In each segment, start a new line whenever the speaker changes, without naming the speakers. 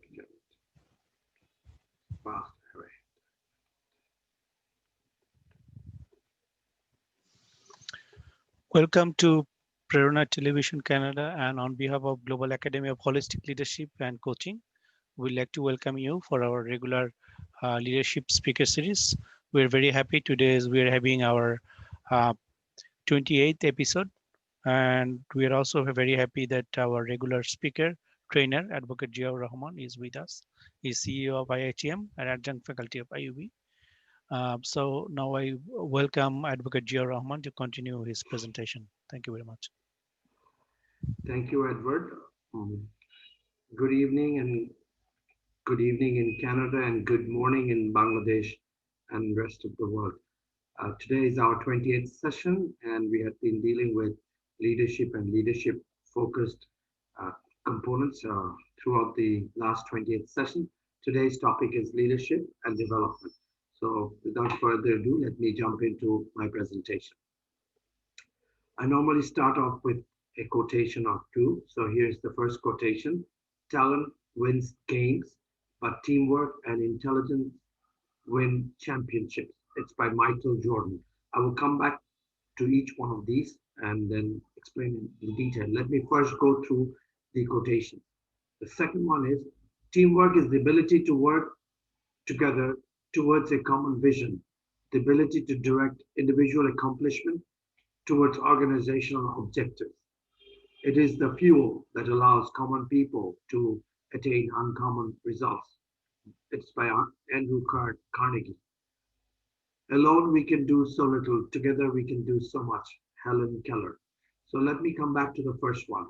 looking at it. Fast array.
Welcome to Prerona Television Canada, and on behalf of Global Academy of Holistic Leadership and Coaching, we'd like to welcome you for our regular leadership speaker series. We're very happy today as we're having our 28th episode, and we are also very happy that our regular speaker, trainer, Advocate Jiaur Rahman is with us. He's CEO of IITM and adjunct faculty of IUB. So now I welcome Advocate Jiaur Rahman to continue his presentation. Thank you very much.
Thank you, Edward. Good evening in Canada and good morning in Bangladesh and rest of the world. Today is our 28th session, and we have been dealing with leadership and leadership-focused components throughout the last 28th session. Today's topic is leadership and development. So without further ado, let me jump into my presentation. I normally start off with a quotation or two. So here's the first quotation. Talent wins games, but teamwork and intelligence win championships. It's by Michael Jordan. I will come back to each one of these and then explain in detail. Let me first go through the quotation. The second one is, teamwork is the ability to work together towards a common vision, the ability to direct individual accomplishment towards organizational objectives. It is the fuel that allows common people to attain uncommon results. It's by Andrew Carnegie. Alone we can do so little, together we can do so much. Helen Keller. So let me come back to the first one.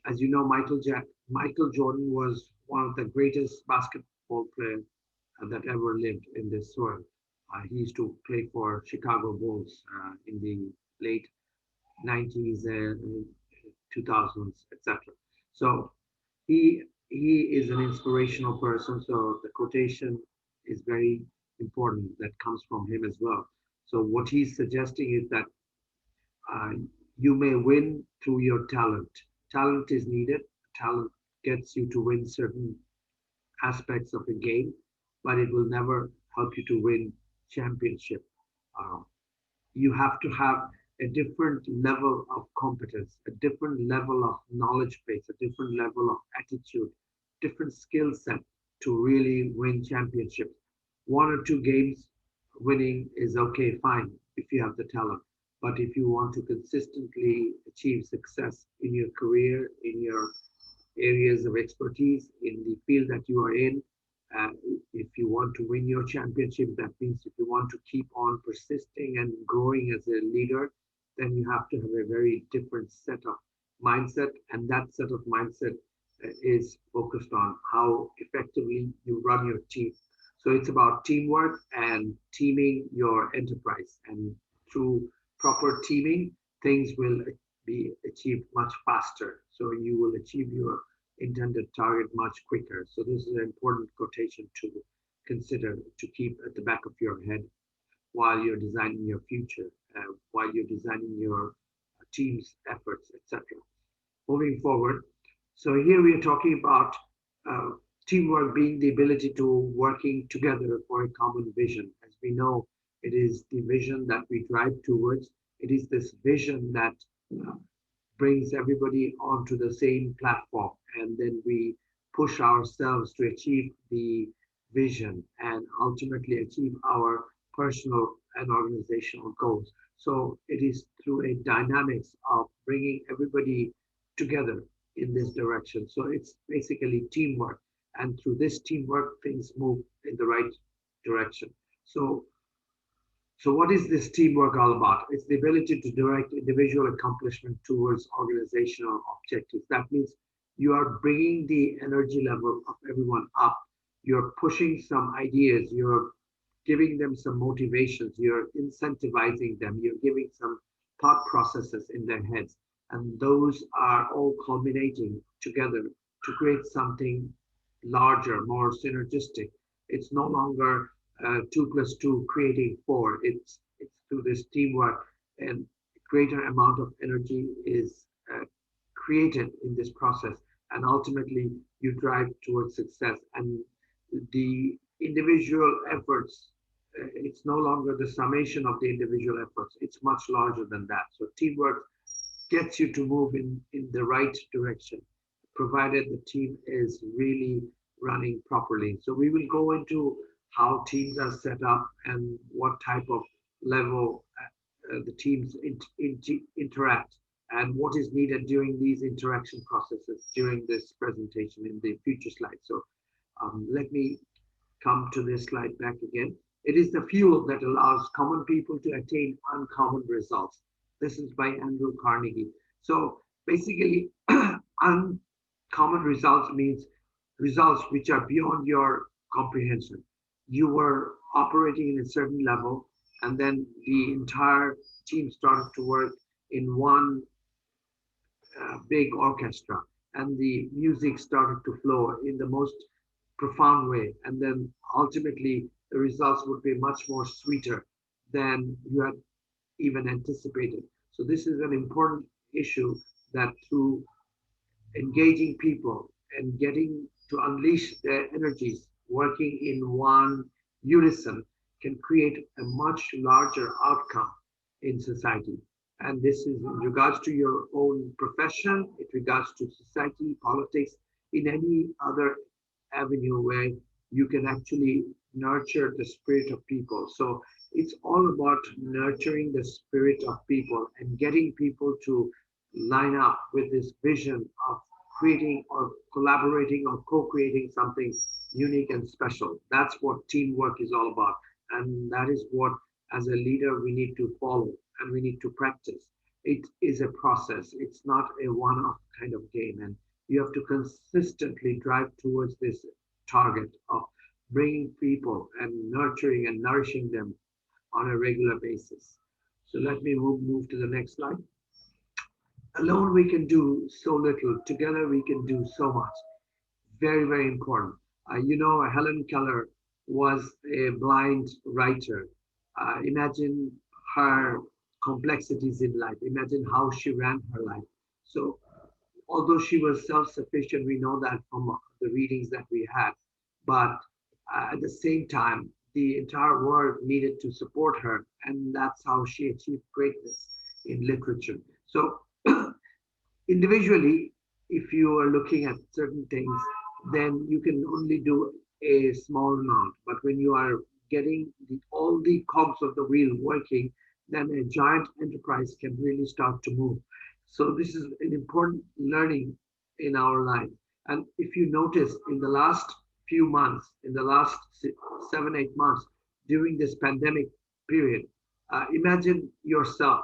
As you know, Michael Jordan was one of the greatest basketball players that ever lived in this world. He used to play for Chicago Bulls in the late 90s, 2000s, etc. So he is an inspirational person. So the quotation is very important that comes from him as well. So what he's suggesting is that you may win through your talent. Talent is needed. Talent gets you to win certain aspects of a game, but it will never help you to win championship. You have to have a different level of competence, a different level of knowledge base, a different level of attitude, different skill set to really win championships. One or two games winning is okay, fine, if you have the talent. But if you want to consistently achieve success in your career, in your areas of expertise, in the field that you are in, if you want to win your championship, that means if you want to keep on persisting and growing as a leader, then you have to have a very different set of mindset. And that set of mindset is focused on how effectively you run your team. So it's about teamwork and teaming your enterprise. And through proper teaming, things will be achieved much faster. So you will achieve your intended target much quicker. So this is an important quotation to consider, to keep at the back of your head while you're designing your future, while you're designing your team's efforts, etc. Moving forward, so here we are talking about teamwork being the ability to working together for a common vision. As we know, it is the vision that we drive towards. It is this vision that brings everybody onto the same platform, and then we push ourselves to achieve the vision and ultimately achieve our personal and organizational goals. So it is through a dynamics of bringing everybody together in this direction. So it's basically teamwork, and through this teamwork, things move in the right direction. So what is this teamwork all about? It's the ability to direct individual accomplishment towards organizational objectives. That means you are bringing the energy level of everyone up. You're pushing some ideas. You're giving them some motivations. You're incentivizing them. You're giving some thought processes in their heads. And those are all culminating together to create something larger, more synergistic. It's no longer 2 plus 2 creating 4. It's through this teamwork, and greater amount of energy is created in this process, and ultimately you drive towards success. And the individual efforts, it's no longer the summation of the individual efforts, it's much larger than that. So teamwork gets you to move in the right direction, provided the team is really running properly. So we will go into how teams are set up and what type of level the teams interact and what is needed during these interaction processes during this presentation in the future slides. So let me come to this slide back again. It is the fuel that allows common people to attain uncommon results. This is by Andrew Carnegie. So basically, uncommon results means results which are beyond your comprehension. You were operating in a certain level, and then the entire team started to work in one big orchestra, and the music started to flow in the most profound way. And then ultimately, the results would be much more sweeter than you had even anticipated. So, this is an important issue that through engaging people and getting to unleash their energies, working in one unison, can create a much larger outcome in society. And this is in regards to your own profession, in regards to society, politics, in any other avenue where you can actually nurture the spirit of people. So it's all about nurturing the spirit of people and getting people to line up with this vision of creating or collaborating or co-creating something unique and special. That's what teamwork is all about. And that is what, as a leader, we need to follow and we need to practice. It is a process. It's not a one-off kind of game. And you have to consistently drive towards this target of bringing people and nurturing and nourishing them on a regular basis. So let me move to the next slide. Alone we can do so little. Together we can do so much. Very, very important. Helen Keller was a blind writer. Imagine her complexities in life. Imagine how she ran her life. So although she was self-sufficient, we know that from the readings that we had, but at the same time, the entire world needed to support her, and that's how she achieved greatness in literature. So individually, if you are looking at certain things, then you can only do a small amount. But when you are getting all the cogs of the wheel working, then a giant enterprise can really start to move. So this is an important learning in our life. And if you notice in the last few months, in the last 7, 8 months during this pandemic period, imagine yourself.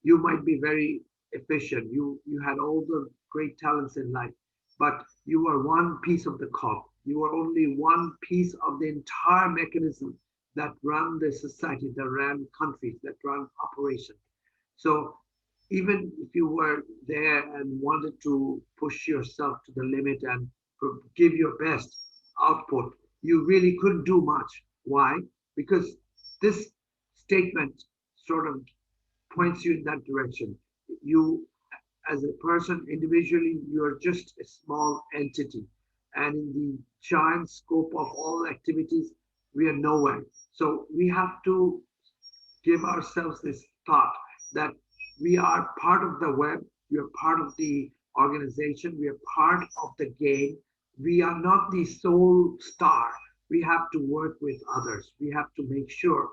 You might be very efficient. You had all the great talents in life, but you were one piece of the cog. You were only one piece of the entire mechanism that run the society, that ran countries, that run operations. So even if you were there and wanted to push yourself to the limit and give your best output, you really couldn't do much. Why? Because this statement sort of points you in that direction. You, as a person individually, you are just a small entity. And in the giant scope of all activities, we are nowhere. So we have to give ourselves this thought that we are part of the web, we are part of the organization, we are part of the game. We are not the sole star. We have to work with others. We have to make sure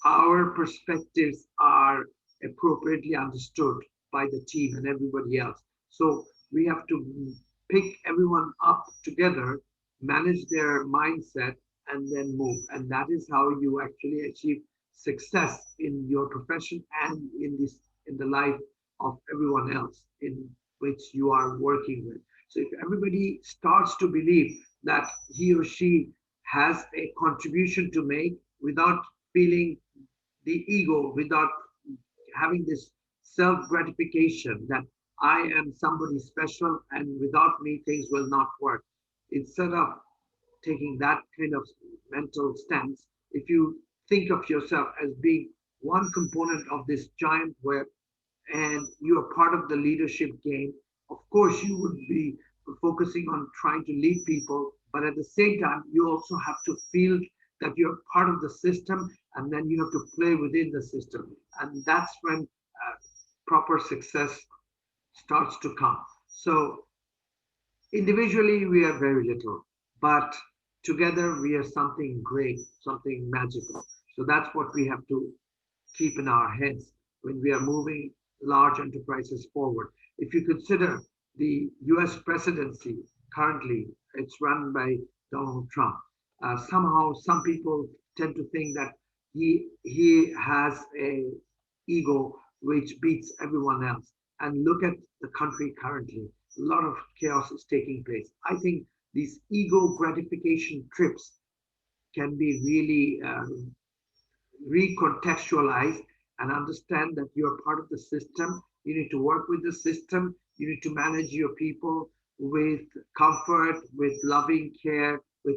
our perspectives are appropriately understood by the team and everybody else. So we have to pick everyone up together, manage their mindset, and then move. And that is how you actually achieve success in your profession and in the life of everyone else in which you are working with. So if everybody starts to believe that he or she has a contribution to make without feeling the ego, without having this self gratification that I am somebody special and without me things will not work. Instead of taking that kind of mental stance, if you think of yourself as being one component of this giant web and you are part of the leadership game, of course you would be focusing on trying to lead people, but at the same time, you also have to feel that you're part of the system, and then you have to play within the system. And that's when proper success starts to come. So individually, we are very little, but together we are something great, something magical. So that's what we have to keep in our heads when we are moving large enterprises forward. If you consider the US presidency currently, it's run by Donald Trump. Somehow, some people tend to think that he has a ego which beats everyone else. And look at the country currently. A lot of chaos is taking place. I think these ego gratification trips can be really recontextualize and understand that you're part of the system. You need to work with the system. You need to manage your people with comfort, with loving care, with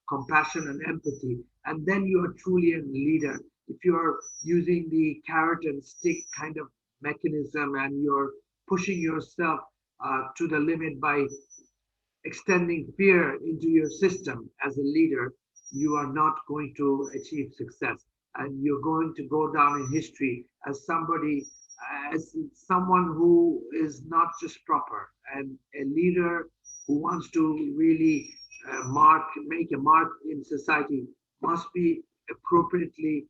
compassion and empathy. And then you are truly a leader. If you're using the carrot and stick kind of mechanism and you're pushing yourself to the limit by extending fear into your system as a leader, you are not going to achieve success. And you're going to go down in history as somebody, as someone who is not just proper, and a leader who wants to really make a mark in society must be appropriately,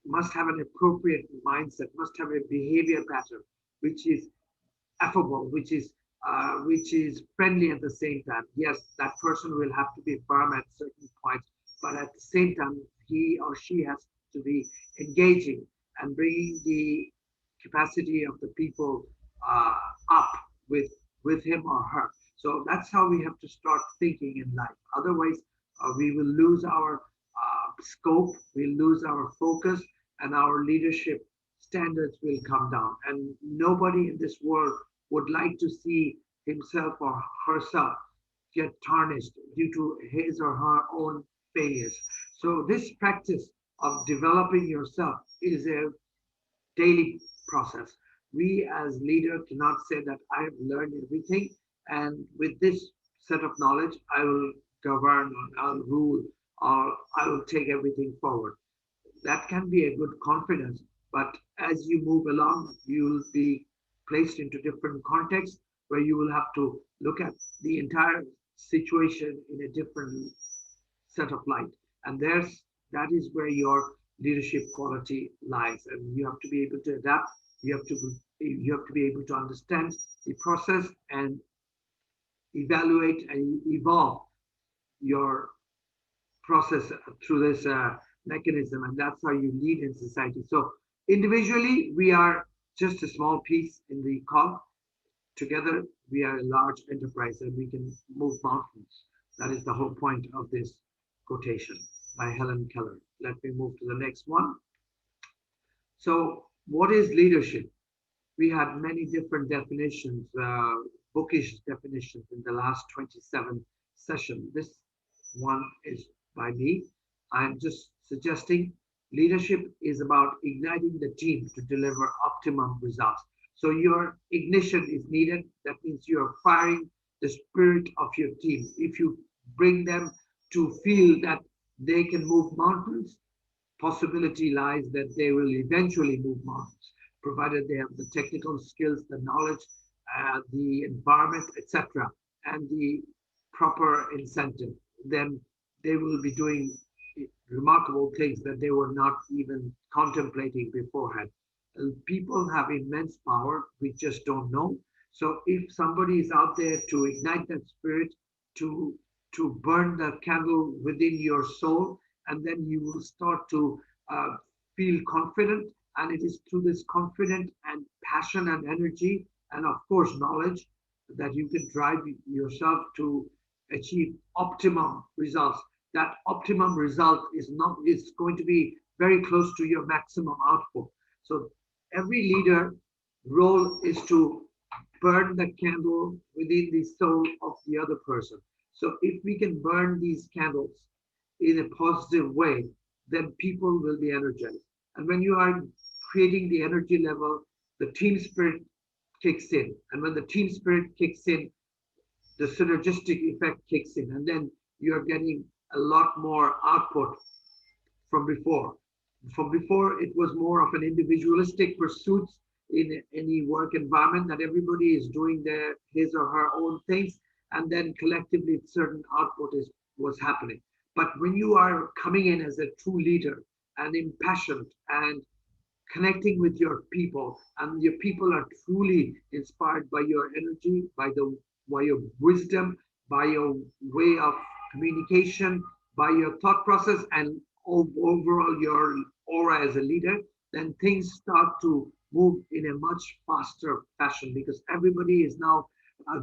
must have an appropriate mindset, must have a behavior pattern which is affable, which is friendly at the same time. Yes, that person will have to be firm at certain points, but at the same time, he or she has to be engaging and bringing the capacity of the people up with him or her. So that's how we have to start thinking in life. Otherwise, we will lose our scope, we'll lose our focus, and our leadership standards will come down. And nobody in this world would like to see himself or herself get tarnished due to his or her own failures. So this practice of developing yourself is a daily process. We as leader cannot say that I have learned everything, and with this set of knowledge I will govern or I'll rule or I will take everything forward. That can be a good confidence, but as you move along, you will be placed into different contexts where you will have to look at the entire situation in a different set of light. And that is where your leadership quality lies. And you have to be able to adapt. You have to be able to understand the process and evaluate and evolve your process through this mechanism, and that's how you lead in society. So individually, we are just a small piece in the cog. Together, we are a large enterprise, and we can move mountains. That is the whole point of this quotation by Helen Keller. Let me move to the next one. So, what is leadership? We had many different definitions, bookish definitions in the last 27 session. This one is by me. I'm just suggesting leadership is about igniting the team to deliver optimum results. So your ignition is needed. That means you're firing the spirit of your team. If you bring them to feel that they can move mountains, possibility lies that they will eventually move mountains, provided they have the technical skills, the knowledge, the environment, etc., and the proper incentive. Then they will be doing remarkable things that they were not even contemplating beforehand. People have immense power, we just don't know. So if somebody is out there to ignite that spirit, to burn the candle within your soul, and then you will start to feel confident. And it is through this confident and passion and energy, and of course knowledge, that you can drive yourself to achieve optimum results. That optimum result is going to be very close to your maximum output. So every leader role is to burn the candle within the soul of the other person. So if we can burn these candles in a positive way, then people will be energized. And when you are creating the energy level, the team spirit kicks in. And when the team spirit kicks in, the synergistic effect kicks in. And then you're getting a lot more output from before. From before, it was more of an individualistic pursuit in any work environment, that everybody is doing his or her own things, and then collectively certain output is was happening. But when you are coming in as a true leader and impassioned and connecting with your people, and your people are truly inspired by your energy, by your wisdom, by your way of communication, by your thought process, and overall your aura as a leader, then things start to move in a much faster fashion, because everybody is now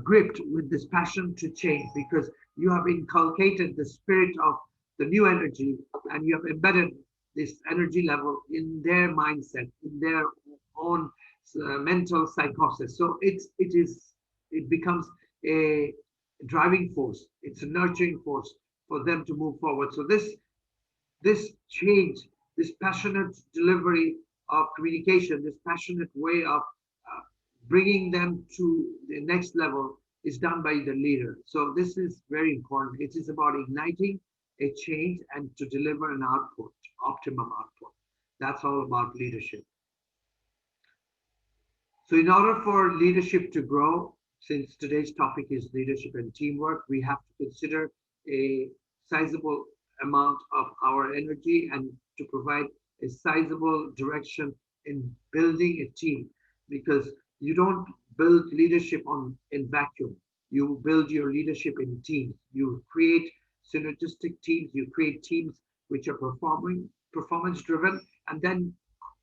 gripped with this passion to change, because you have inculcated the spirit of the new energy, and you have embedded this energy level in their mindset, in their own mental psychosis. So it becomes a driving force. It's a nurturing force for them to move forward. So this change, this passionate delivery of communication, this passionate way of bringing them to the next level is done by the leader. So this is very important. It is about igniting a change and to deliver an output, optimum output. That's all about leadership. So in order for leadership to grow, since today's topic is leadership and teamwork, we have to consider a sizable amount of our energy and to provide a sizable direction in building a team, because you don't build leadership in vacuum. You build your leadership in teams. You create synergistic teams. You create teams which are performance driven, and then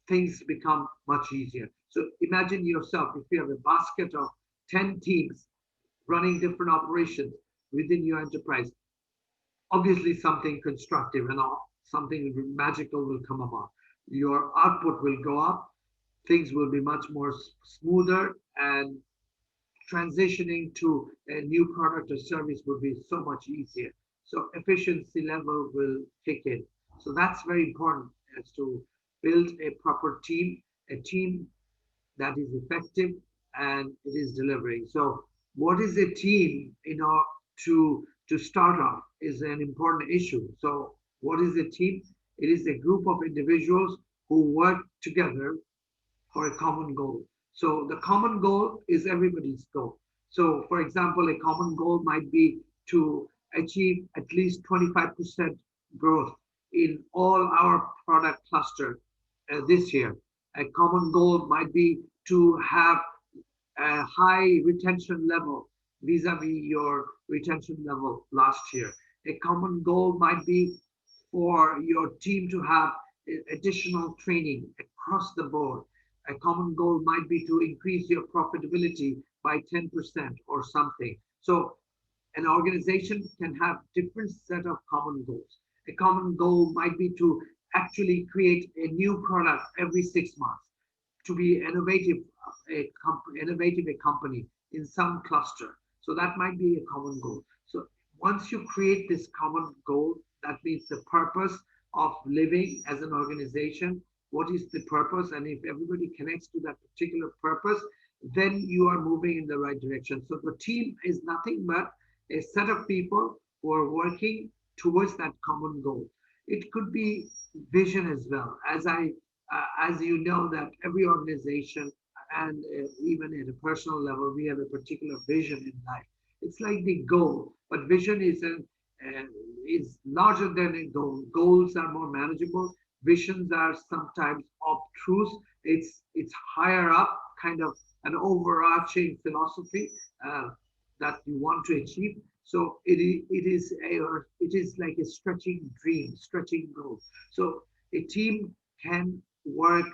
things become much easier. So imagine yourself, if you have a basket of 10 teams running different operations within your enterprise, obviously something constructive and something magical will come about. Your output will go up, things will be much more smoother, and transitioning to a new product or service will be so much easier. So efficiency level will kick in. So that's very important, as to build a proper team, a team that is effective and it is delivering. So what is a team, to start off, is an important issue. So what is a team? It is a group of individuals who work together for a common goal. So the common goal is everybody's goal. So for example, a common goal might be to achieve at least 25% growth in all our product cluster this year. A common goal might be to have a high retention level vis-a-vis your retention level last year. A common goal might be for your team to have additional training across the board. A common goal might be to increase your profitability by 10% or something. So an organization can have different set of common goals. A common goal might be to actually create a new product every 6 months, to be innovative a company in some cluster. So that might be a common goal. So once you create this common goal, that means the purpose of living as an organization. What is the purpose? And if everybody connects to that particular purpose, then you are moving in the right direction. So the team is nothing but a set of people who are working towards that common goal. It could be vision as well. As you know, that every organization and even at a personal level, we have a particular vision in life. It's like the goal, but vision is larger than a goal. Goals are more manageable. Visions are sometimes obtruse. It's higher up, kind of an overarching philosophy that you want to achieve. So it is like a stretching dream, stretching goal. So a team can work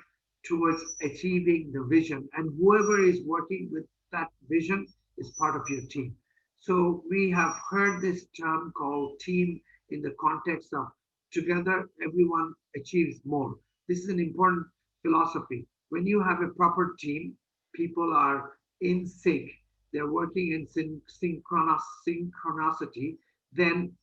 towards achieving the vision, and whoever is working with that vision is part of your team. So we have heard this term called team in the context of together everyone achieves more. This is an important philosophy. When you have a proper team, people are in sync, they're working in synchronicity, then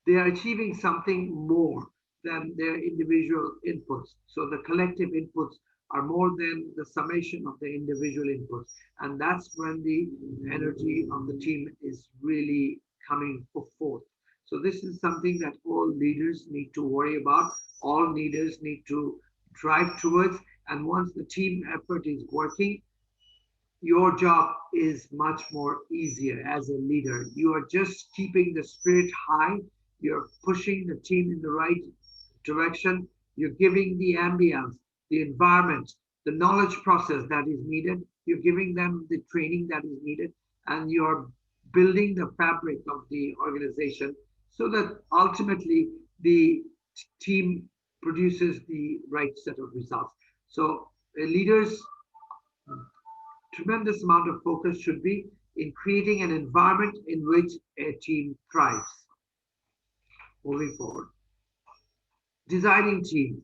they are achieving something more than their individual inputs. So the collective inputs are more than the summation of the individual inputs. And that's when the energy of the team is really coming forth. So this is something that all leaders need to worry about, all leaders need to drive towards. And once the team effort is working, your job is much more easier as a leader. You are just keeping the spirit high. You're pushing the team in the right direction. You're giving the ambience, the environment, the knowledge process that is needed. You're giving them the training that is needed, and you're building the fabric of the organization so that ultimately the team produces the right set of results. So leaders, tremendous amount of focus should be in creating an environment in which a team thrives. Moving forward, designing teams.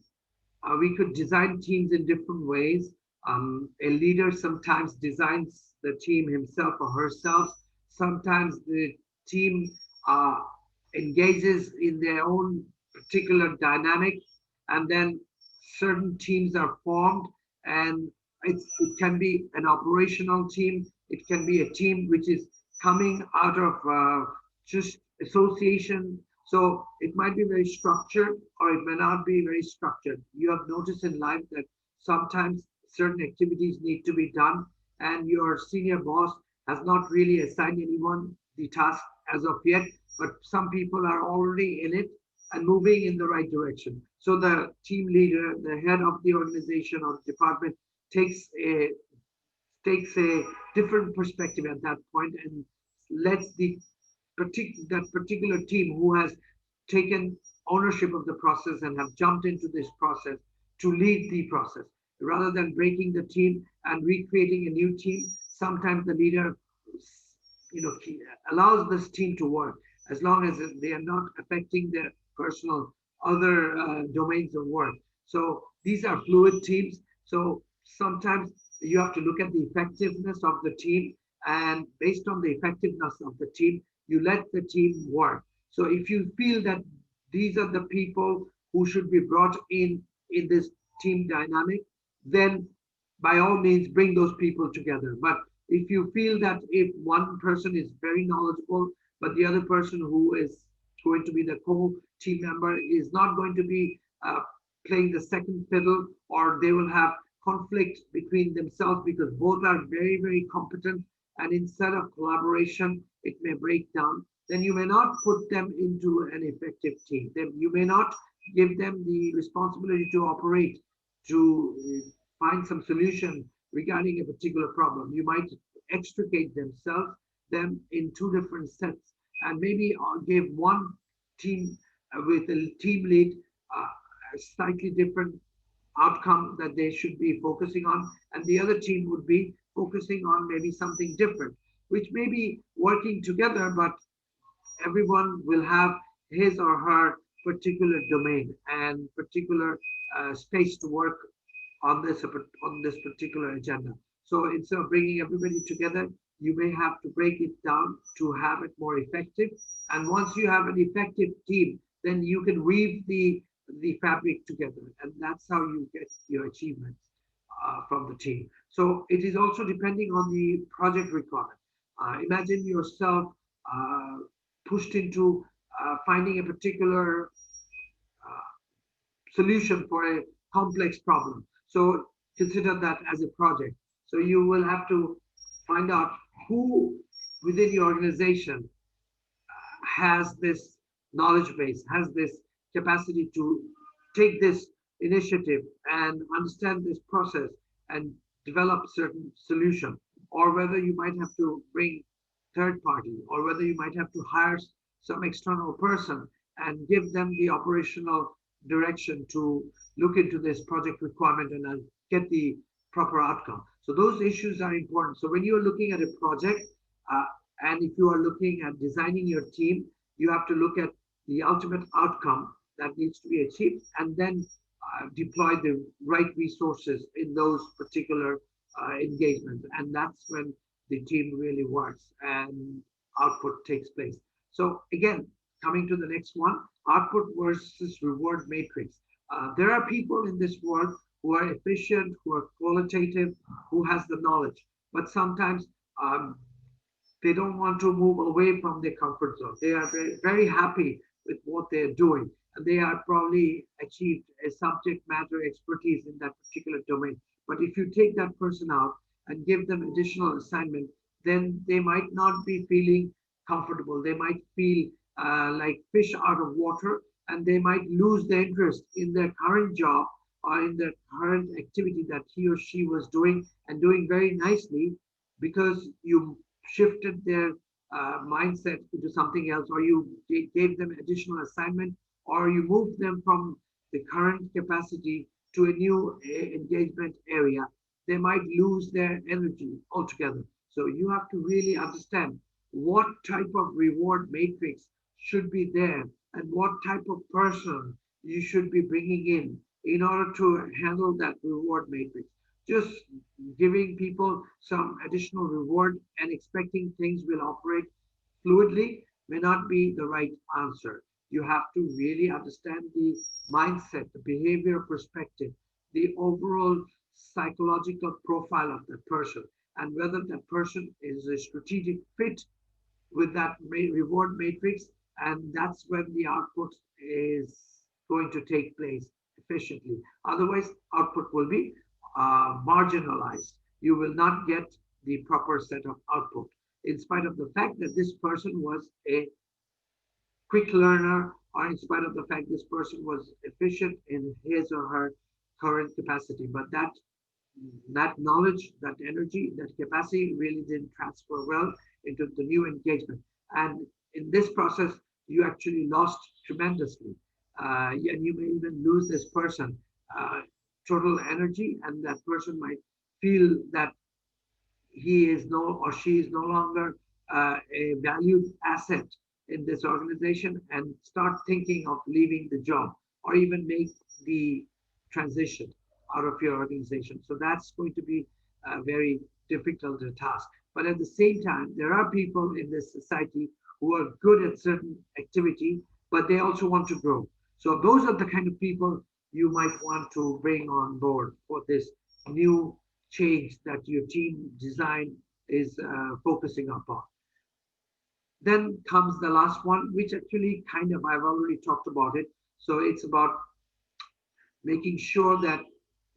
We could design teams in different ways. A leader sometimes designs the team himself or herself. Sometimes the team uh, engages in their own particular dynamic, and then certain teams are formed, and it can be an operational team. It can be a team which is coming out of just association. So it might be very structured or it may not be very structured. You have noticed in life that sometimes certain activities need to be done, and your senior boss has not really assigned anyone the task as of yet, but some people are already in it and moving in the right direction. So the team leader, the head of the organization or department, takes a takes a different perspective at that point and lets that particular team who has taken ownership of the process and have jumped into this process to lead the process rather than breaking the team and recreating a new team. Sometimes the leader, allows this team to work as long as they are not affecting their personal other domains of work. So these are fluid teams. So sometimes you have to look at the effectiveness of the team, and based on the effectiveness of the team, you let the team work. So if you feel that these are the people who should be brought in this team dynamic, then by all means bring those people together. But if you feel that if one person is very knowledgeable, but the other person who is going to be the co-team member is not going to be playing the second fiddle, or they will have conflict between themselves because both are very, very competent, and instead of collaboration, it may break down, then you may not put them into an effective team. Then you may not give them the responsibility to operate, to find some solution regarding a particular problem. You might extricate them in two different sets, and maybe give one team with a team lead a slightly different outcome that they should be focusing on, and the other team would be focusing on maybe something different, which may be working together, but everyone will have his or her particular domain and particular space to work on this particular agenda. So instead of bringing everybody together, you may have to break it down to have it more effective. And once you have an effective team, then you can weave the fabric together, and that's how you get your achievements from the team. So it is also depending on the project requirement. Imagine yourself uh, pushed into finding a particular solution for a complex problem. So consider that as a project. So you will have to find out who within your organization has this knowledge base, has this capacity to take this initiative and understand this process and develop certain solution, or whether you might have to bring third party, or whether you might have to hire some external person and give them the operational direction to look into this project requirement and get the proper outcome. So those issues are important. So when you're looking at a project, uh, and if you are looking at designing your team, you have to look at the ultimate outcome that needs to be achieved, and then deploy the right resources in those particular engagements. And that's when the team really works and output takes place. So again, coming to the next one, output versus reward matrix. There are people in this world who are efficient, who are qualitative, who has the knowledge. But sometimes they don't want to move away from their comfort zone. They are very, very happy with what they're doing, and they are probably achieved a subject matter expertise in that particular domain. But if you take that person out and give them additional assignment, then they might not be feeling comfortable. They might feel like fish out of water, and they might lose their interest in their current job or in their current activity that he or she was doing and doing very nicely, because you shifted their mindset into something else, or you gave them additional assignment, or you moved them from the current capacity to a new engagement area. They might lose their energy altogether. So you have to really understand what type of reward matrix should be there, and what type of person you should be bringing in order to handle that reward matrix. Just giving people some additional reward and expecting things will operate fluidly may not be the right answer. You have to really understand the mindset, the behavior perspective, the overall psychological profile of that person, and whether that person is a strategic fit with that reward matrix, and that's when the output is going to take place efficiently. Otherwise, output will be marginalized. You will not get the proper set of output, in spite of the fact that this person was a quick learner, or in spite of the fact this person was efficient in his or her current capacity. But that knowledge, that energy, that capacity really didn't transfer well into the new engagement. And in this process, you actually lost tremendously. And you may even lose this person total energy, and that person might feel that he is no or she is no longer a valued asset in this organization, and start thinking of leaving the job, or even make the transition out of your organization. So that's going to be a very difficult task. But at the same time, there are people in this society who are good at certain activity, but they also want to grow. So those are the kind of people you might want to bring on board for this new change that your team design is focusing upon. Then comes the last one, which actually kind of I've already talked about it. So it's about making sure that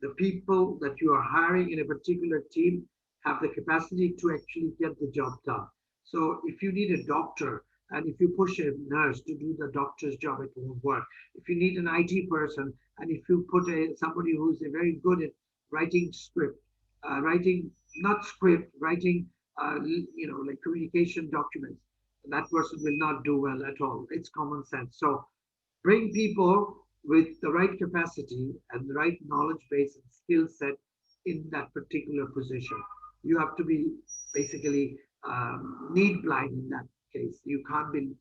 the people that you are hiring in a particular team have the capacity to actually get the job done. So if you need a doctor, and if you push a nurse to do the doctor's job, it won't work. If you need an IT person, and if you put somebody who's very good at writing script, writing not script, writing like communication documents, that person will not do well at all. It's common sense. So bring people with the right capacity and the right knowledge base and skill set in that particular position. You have to be basically need blind in that case. You can't be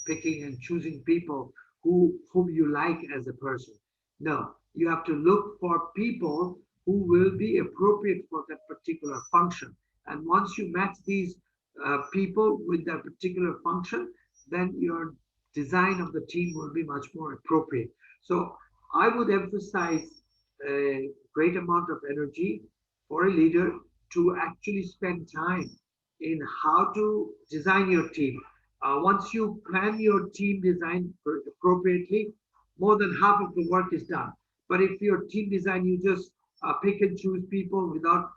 picking and choosing people whom you like as a person. No, you have to look for people who will be appropriate for that particular function. And once you match these people with that particular function, then your design of the team will be much more appropriate. So I would emphasize a great amount of energy for a leader to actually spend time in how to design your team. Once you plan your team design appropriately, more than half of the work is done. But if your team design, you just pick and choose people without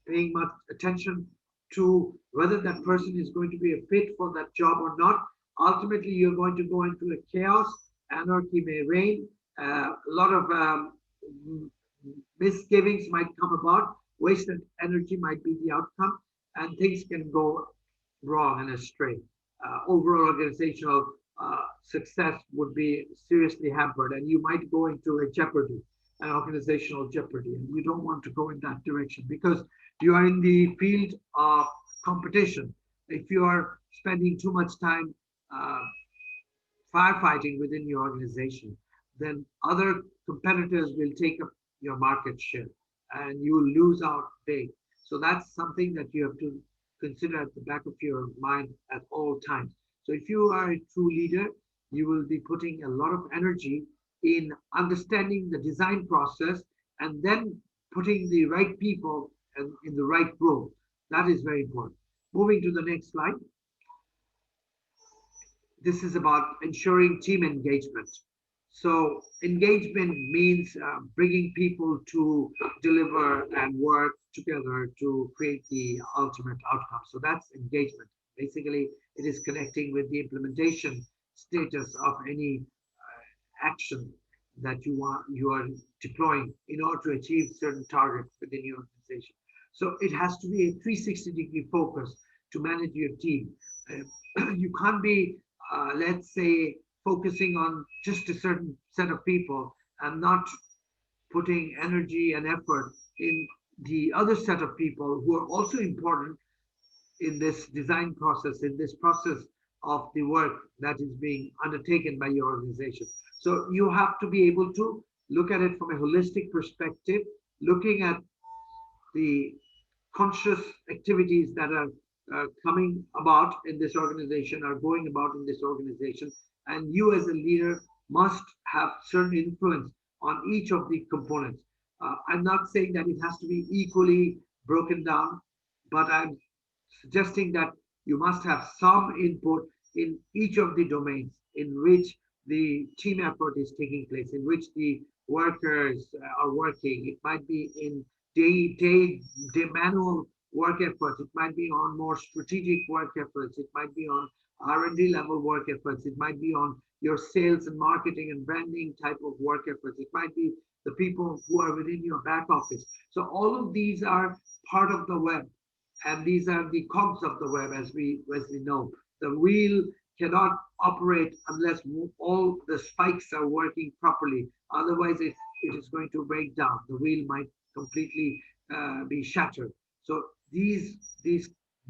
paying much attention to whether that person is going to be a fit for that job or not, ultimately you're going to go into a chaos. Anarchy may reign. A lot of misgivings might come about. Wasted energy might be the outcome, and things can go wrong and astray. Overall organizational success would be seriously hampered, and you might go into a jeopardy, an organizational jeopardy. And you don't want to go in that direction, because you are in the field of competition. If you are spending too much time firefighting within your organization, then other competitors will take up your market share, and you will lose out big. So that's something that you have to consider at the back of your mind at all times. So if you are a true leader, you will be putting a lot of energy in understanding the design process and then putting the right people in the right role. That is very important. Moving to the next slide. This is about ensuring team engagement. So engagement means bringing people to deliver and work together to create the ultimate outcome. So that's engagement. Basically, it is connecting with the implementation status of any action that you are deploying in order to achieve certain targets within your organization. So it has to be a 360-degree focus to manage your team. You can't be, let's say, focusing on just a certain set of people and not putting energy and effort in the other set of people who are also important in this design process, in this process of the work that is being undertaken by your organization. So you have to be able to look at it from a holistic perspective, looking at the conscious activities that are coming about in this organization, are going about in this organization, and you as a leader must have certain influence on each of the components. I'm not saying that it has to be equally broken down, but I'm suggesting that you must have some input in each of the domains in which the team effort is taking place, in which the workers are working. It might be in day manual work efforts. It might be on more strategic work efforts. It might be on R&D level work efforts. It might be on your sales and marketing and branding type of work efforts. It might be the people who are within your back office. So all of these are part of the web, and these are the cogs of the web, as we know. The wheel cannot operate unless all the spikes are working properly. Otherwise, it is going to break down. The wheel might completely be shattered. So these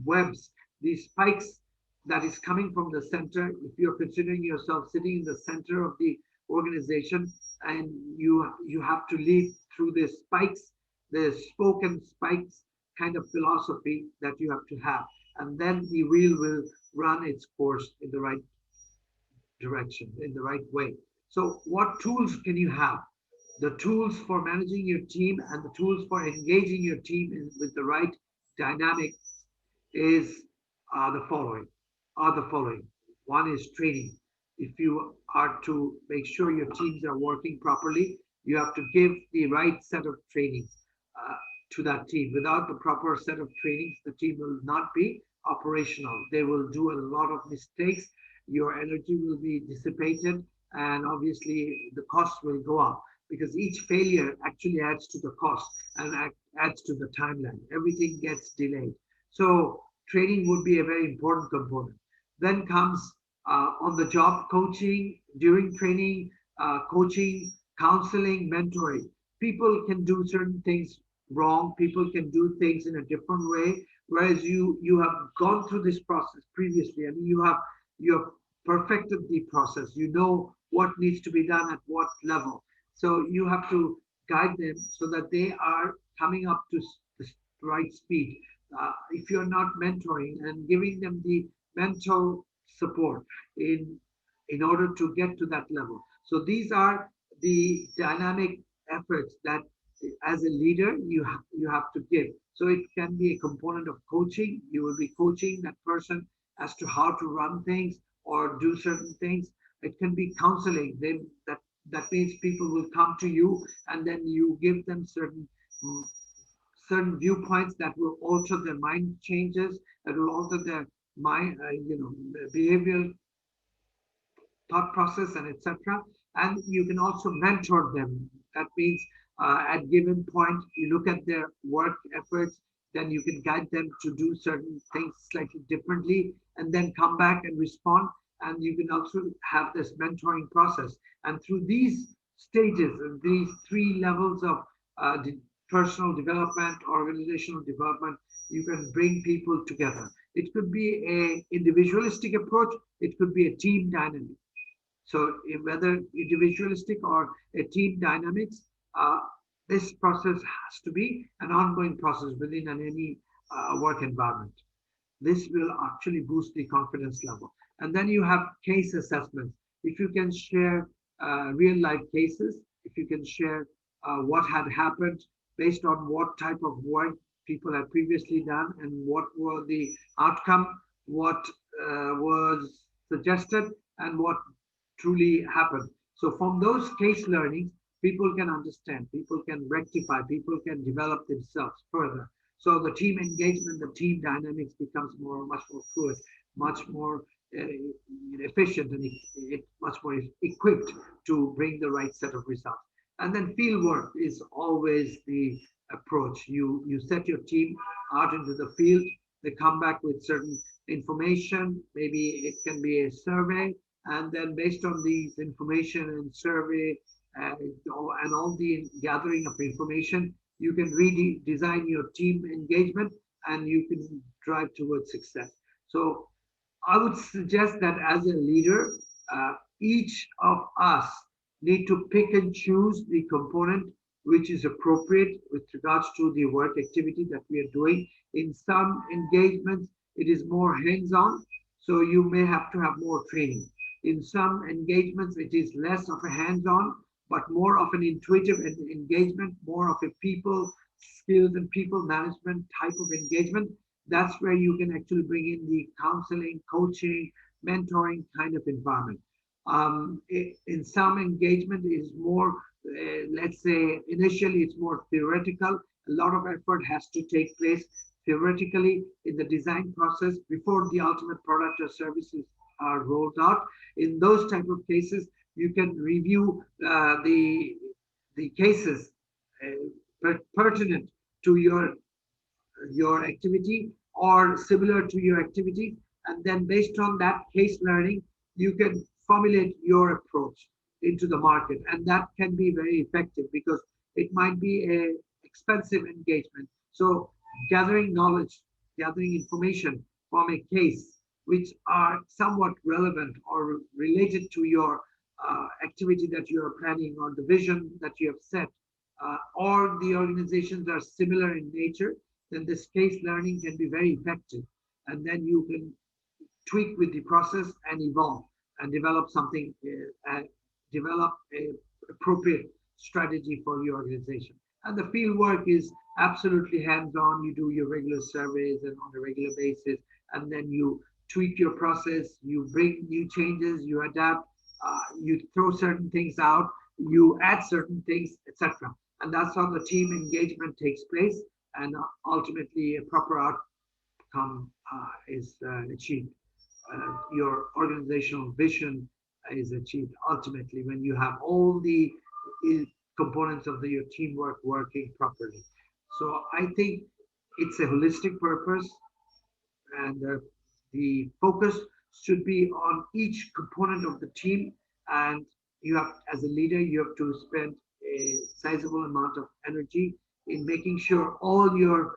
webs, these spikes that is coming from the center, if you're considering yourself sitting in the center of the organization, and you have to lead through the spikes, the spoken spikes kind of philosophy that you have to have, and then the wheel will run its course in the right direction, in the right way. So what tools can you have? The tools for managing your team and the tools for engaging your team with the right dynamic is the following. One is training. If you are to make sure your teams are working properly, you have to give the right set of trainings to that team. Without the proper set of trainings, the team will not be operational. They will do a lot of mistakes. Your energy will be dissipated, and obviously the cost will go up because each failure actually adds to the cost and adds to the timeline. Everything gets delayed. So training would be a very important component. Then comes on the job coaching, during training, coaching, counseling, mentoring. People can do certain things wrong. People can do things in a different way. Whereas you have gone through this process previously. I mean, you have perfected the process. You know what needs to be done at what level. So you have to guide them so that they are coming up to the right speed. If you're not mentoring and giving them the mental support in order to get to that level. So these are the dynamic efforts that as a leader you have to give. So it can be a component of coaching. You will be coaching that person as to how to run things or do certain things. It can be counseling. That means people will come to you and then you give them mm, certain viewpoints that will alter their mind changes, that will alter their mind, behavioral thought process and etc. And you can also mentor them. That means at given point, you look at their work efforts, then you can guide them to do certain things slightly differently, and then come back and respond. And you can also have this mentoring process. And through these stages and these three levels of personal development, organizational development, you can bring people together. It could be a individualistic approach. It could be a team dynamic. So whether individualistic or a team dynamics, this process has to be an ongoing process within any work environment. This will actually boost the confidence level. And then you have case assessments. If you can share real life cases, if you can share what had happened based on what type of work people had previously done and what were the outcome, what was suggested, and what truly happened. So from those case learnings, people can understand, people can rectify, people can develop themselves further. So the team engagement, the team dynamics becomes much more fluid, much more efficient, and much more equipped to bring the right set of results. And then field work is always the approach. You set your team out into the field. They come back with certain information. Maybe it can be a survey, and then based on these information and survey and all the gathering of information, you can redesign your team engagement and you can drive towards success. So I would suggest that as a leader, each of us need to pick and choose the component which is appropriate with regards to the work activity that we are doing. In some engagements, it is more hands-on, so you may have to have more training. In some engagements, it is less of a hands-on, but more of an intuitive engagement, more of a people skills and people management type of engagement. That's where you can actually bring in the counseling, coaching, mentoring kind of environment. In some engagement is more, let's say, initially it's more theoretical. A lot of effort has to take place theoretically in the design process before the ultimate product or services are rolled out. In those type of cases, you can review the cases pertinent to your activity or similar to your activity, and then based on that case learning you can formulate your approach into the market, and that can be very effective because it might be a expensive engagement. So gathering knowledge, gathering information from a case which are somewhat relevant or related to your activity that you are planning or the vision that you have set, or the organizations are similar in nature, then this case learning can be very effective. And then you can tweak with the process and evolve and develop something, develop a appropriate strategy for your organization. And the field work is absolutely hands-on. You do your regular surveys and on a regular basis, and then you tweak your process, you bring new changes, you adapt, you throw certain things out, you add certain things, etc. And that's how the team engagement takes place, and ultimately a proper outcome is achieved. Your organizational vision is achieved ultimately when you have all the components of your teamwork working properly. So I think it's a holistic purpose, and the focus should be on each component of the team. And you have, as a leader, you have to spend a sizable amount of energy in making sure all your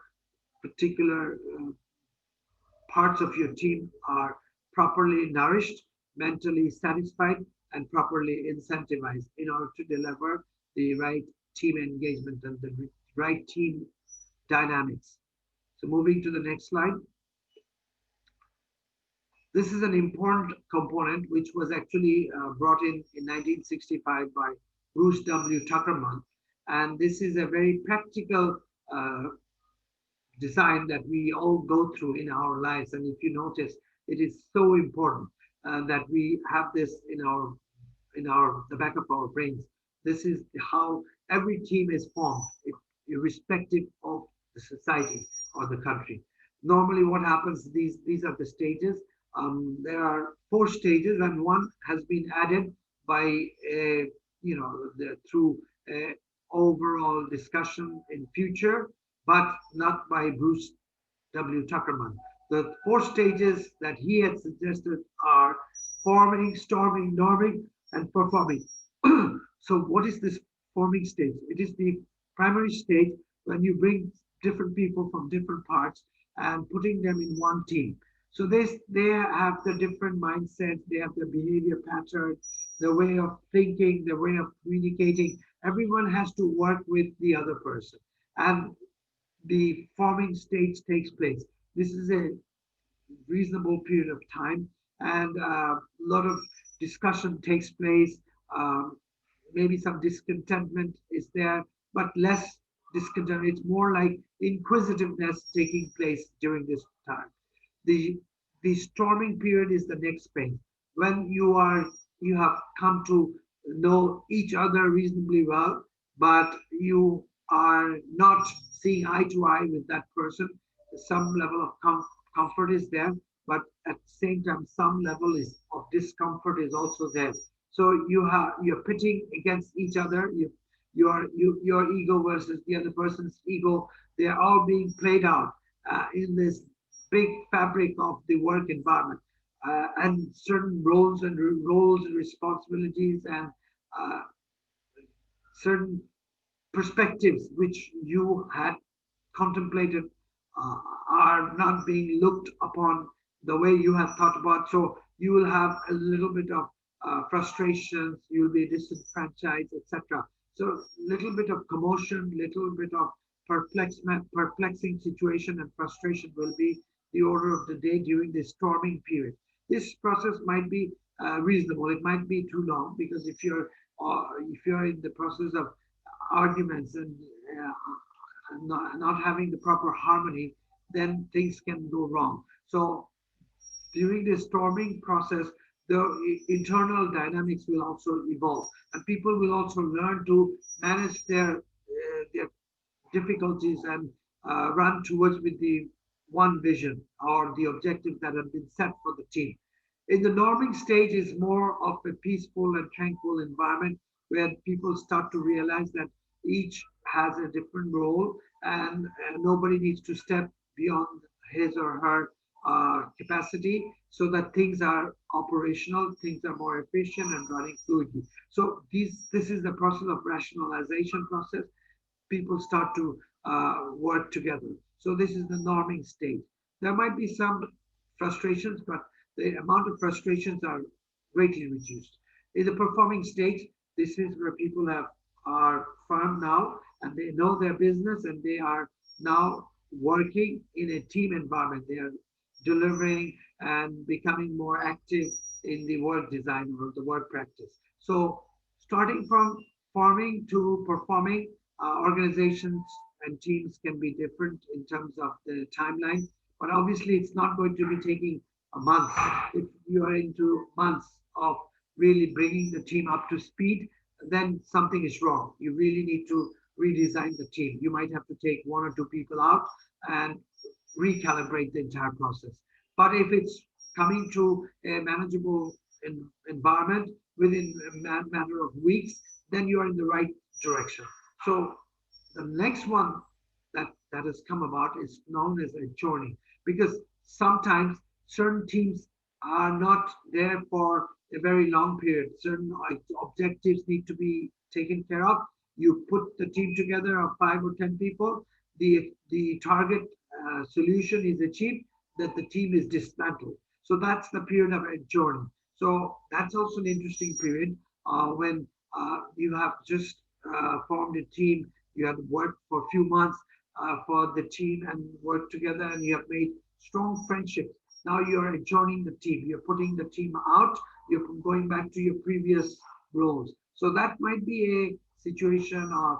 particular parts of your team are properly nourished, mentally satisfied, and properly incentivized in order to deliver the right team engagement and the right team dynamics. So moving to the next slide. This is an important component which was actually brought in 1965 by Bruce W. Tuckerman. And this is a very practical design that we all go through in our lives. And if you notice, it is so important that we have this in the back of our brains. This is how every team is formed, irrespective of the society or the country. Normally, what happens? These are the stages. There are 4 stages, and one has been added by through overall discussion in future, but not by Bruce W. Tuckerman. The 4 stages that he had suggested are forming, storming, norming, and performing. So what is this forming stage? It is the primary stage when you bring different people from different parts and putting them in one team. So they have the different mindsets, they have the behavior pattern, the way of thinking, the way of communicating. Everyone has to work with the other person. And the forming stage takes place. This is a reasonable period of time, and a lot of discussion takes place. maybe some discontentment is there, but less discontent. It's more like inquisitiveness taking place during this time. The the storming period is the next phase when you have come to know each other reasonably well, but you are not seeing eye to eye with that person. Some level of comfort is there, but at the same time, some level of discomfort is also there. So you're pitting against each other. Your ego versus the other person's ego. They are all being played out in this big fabric of the work environment, and certain roles and responsibilities and uh, certain perspectives which you had contemplated uh, are not being looked upon the way you have thought about. So you will have a little bit of frustrations, you'll be disenfranchised, etc. So little bit of commotion, little bit of perplexing situation and frustration will be the order of the day during this storming period. This process might be reasonable. It might be too long because if you're in the process of arguments and not having the proper harmony, then things can go wrong. So during the storming process, the internal dynamics will also evolve, and people will also learn to manage their difficulties and run towards with the one vision or the objective that have been set for the team. In the norming stage is more of a peaceful and tranquil environment where people start to realize that each has a different role, and nobody needs to step beyond his or her capacity so that things are operational, things are more efficient and running fluidly. So this is the process of rationalization process. People start to work together. So this is the norming stage. There might be some frustrations, but the amount of frustrations are greatly reduced. In the performing stage, this is where people are firm now and they know their business and they are now working in a team environment. They are delivering and becoming more active in the work design or the work practice. So starting from forming to performing, organizations and teams can be different in terms of the timeline, but obviously it's not going to be taking a month. If you are into months of really bringing the team up to speed, then something is wrong. You really need to redesign the team. You might have to take one or two people out and recalibrate the entire process. But if it's coming to a manageable environment within a matter of weeks, then you are in the right direction. So the next one that has come about is known as adjourning, because sometimes certain teams are not there for a very long period. Certain objectives need to be taken care of. You put the team together of 5 or 10 people. The target solution is achieved, that the team is dismantled. So that's the period of adjourning. So that's also an interesting period when you have just formed a team. You have worked for a few months for the team and worked together, and you have made strong friendships. Now you're adjourning the team. You're putting the team out. You're going back to your previous roles. So that might be a situation of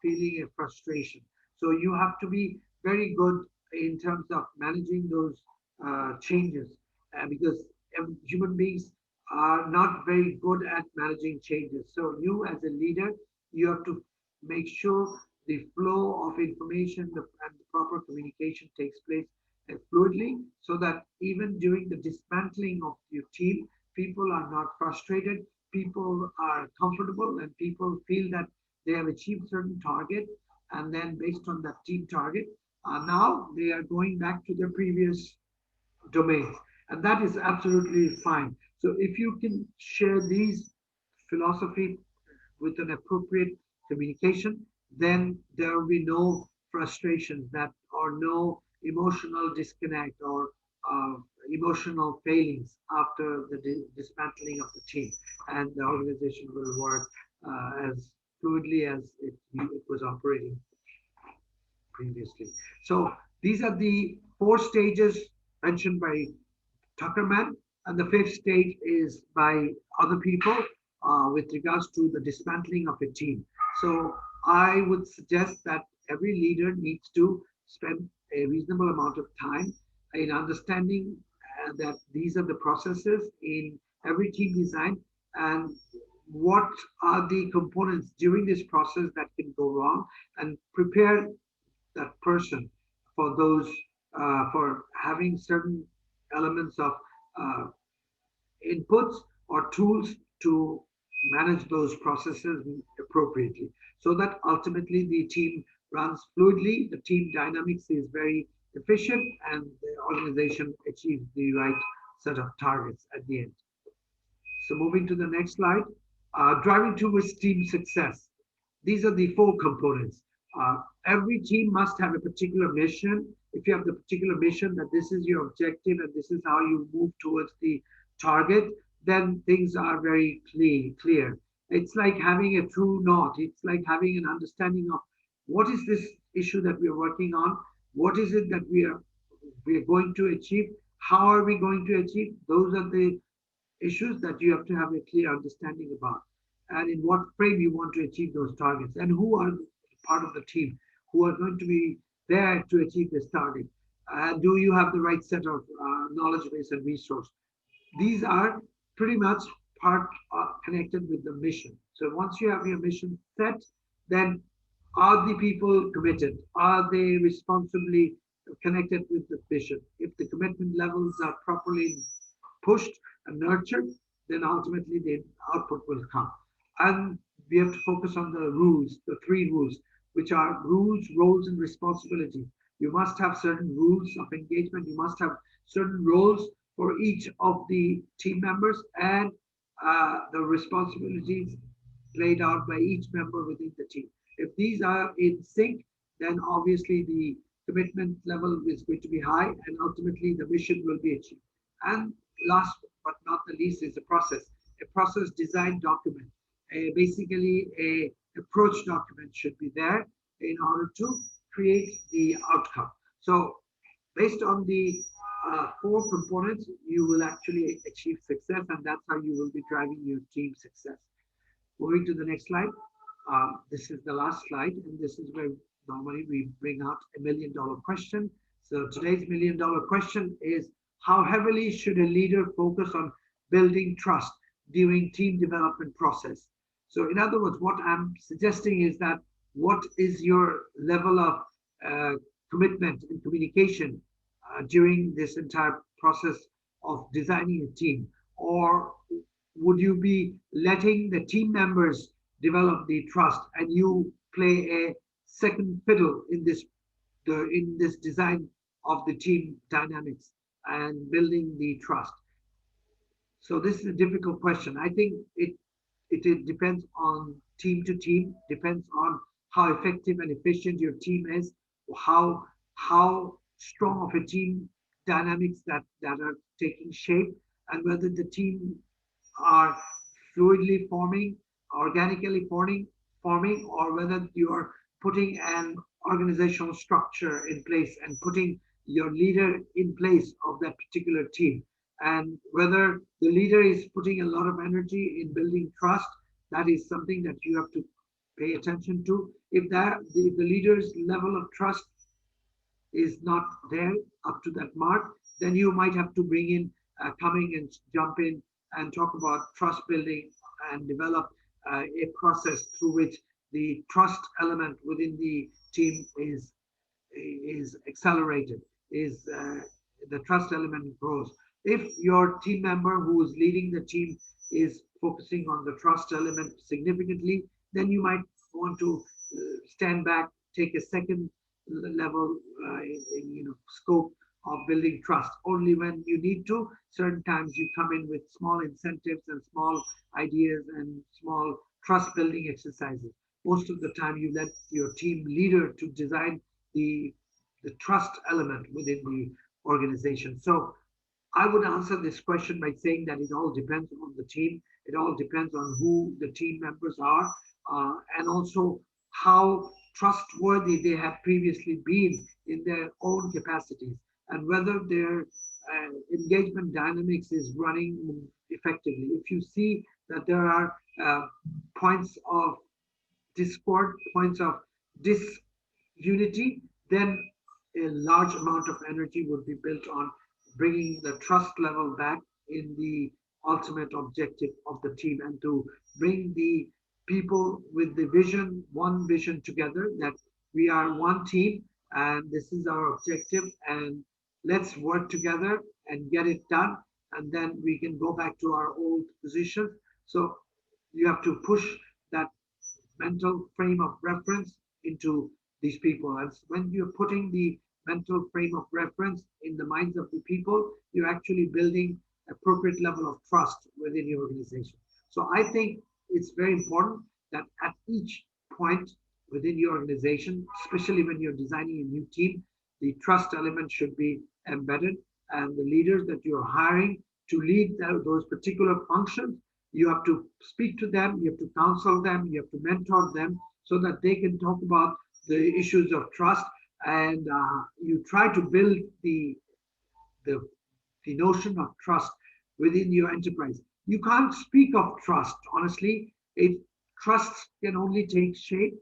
feeling a frustration. So you have to be very good in terms of managing those changes, because human beings are not very good at managing changes. So you as a leader, you have to make sure the flow of information and the proper communication takes place fluidly, so that even during the dismantling of your team, people are not frustrated, people are comfortable, and people feel that they have achieved certain target, and then based on that team target, now they are going back to their previous domains, and that is absolutely fine. So if you can share these philosophy with an appropriate communication, then there will be no frustration that or no emotional disconnect or uh, emotional failings after the dismantling of the team, and the organization will work as fluidly as it was operating previously. So these are the 4 stages mentioned by Tuckerman, and the 5th stage is by other people. with regards to the dismantling of a team. So I would suggest that every leader needs to spend a reasonable amount of time in understanding that these are the processes in every team design, and what are the components during this process that can go wrong, and prepare that person for those for having certain elements of uh, inputs or tools to manage those processes appropriately, so that ultimately the team runs fluidly, the team dynamics is very efficient, and the organization achieves the right set of targets at the end. So moving to the next slide, driving towards team success. These are the four components. Every team must have a particular mission. If you have the particular mission that this is your objective and this is how you move towards the target, then things are very clear. It's like having a true north. It's like having an understanding of what is this issue that we are working on, what is it that we are going to achieve, how are we going to achieve. Those are the issues that you have to have a clear understanding about, and in what frame you want to achieve those targets, and who are part of the team who are going to be there to achieve this target. Do you have the right set of knowledge base and resource? These are pretty much part connected with the mission. So once you have your mission set, then are the people committed? Are they responsibly connected with the vision? If the commitment levels are properly pushed and nurtured, then ultimately the output will come. And we have to focus on the rules, the three rules, which are rules, roles, and responsibility. You must have certain rules of engagement. You must have certain roles for each of the team members, and the responsibilities played out by each member within the team. If these are in sync, then obviously the commitment level is going to be high, and ultimately the mission will be achieved. And last but not the least is the process. A process design document, basically a approach document should be there in order to create the outcome. So based on the four components, you will actually achieve success, and that's how you will be driving your team success. Moving to the next slide. This is the last slide, and this is where normally we bring out $1 million question. So today's $1 million question is, how heavily should a leader focus on building trust during team development process? So in other words, what I'm suggesting is that what is your level of uh, commitment and communication during this entire process of designing a team? Or would you be letting the team members develop the trust and you play a second fiddle in this design of the team dynamics and building the trust? So this is a difficult question. I think it depends on team to team, depends on how effective and efficient your team is, how strong of a team dynamics that are taking shape, and whether the team are fluidly forming, organically forming, or whether you are putting an organizational structure in place and putting your leader in place of that particular team, and whether the leader is putting a lot of energy in building trust. That is something that you have to pay attention to. If the leader's level of trust is not there up to that mark, then you might have to bring in, coming and jump in and talk about trust building and develop a process through which the trust element within the team is accelerated, is the trust element grows. If your team member who is leading the team is focusing on the trust element significantly, then you might want to stand back, take a second level scope of building trust. Only when you need to, certain times you come in with small incentives and small ideas and small trust building exercises. Most of the time you let your team leader to design the trust element within the organization. So I would answer this question by saying that it all depends on the team. It all depends on who the team members are, and also how trustworthy they have previously been in their own capacities, and whether their engagement dynamics is running effectively. If you see that there are points of discord, points of disunity, then a large amount of energy would be built on bringing the trust level back in the ultimate objective of the team and to bring the people with the vision, one vision together that we are one team and this is our objective and let's work together and get it done and then we can go back to our old position. So you have to push that mental frame of reference into these people. And when you're putting the mental frame of reference in the minds of the people, you're actually building appropriate level of trust within your organization. So I think it's very important that at each point within your organization, especially when you're designing a new team, the trust element should be embedded and the leaders that you're hiring to lead those particular functions, you have to speak to them, you have to counsel them, you have to mentor them so that they can talk about the issues of trust and you try to build the, the notion of trust within your enterprise. You can't speak of trust, honestly. Trust can only take shape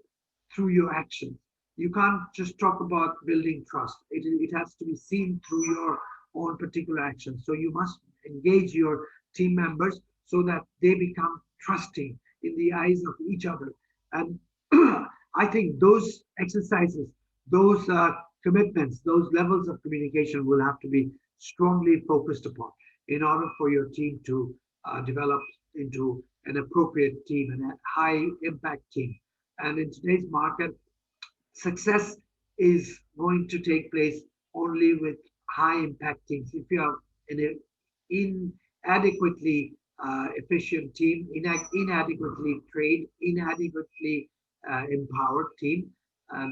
through your actions. You can't just talk about building trust. It has to be seen through your own particular actions. So you must engage your team members so that they become trusting in the eyes of each other. And I think those exercises, those commitments, those levels of communication will have to be strongly focused upon in order for your team to develop into an appropriate team and a high impact team. And in today's market, success is going to take place only with high impact teams. If you are in an inadequately efficient team, inadequately trained, inadequately empowered team,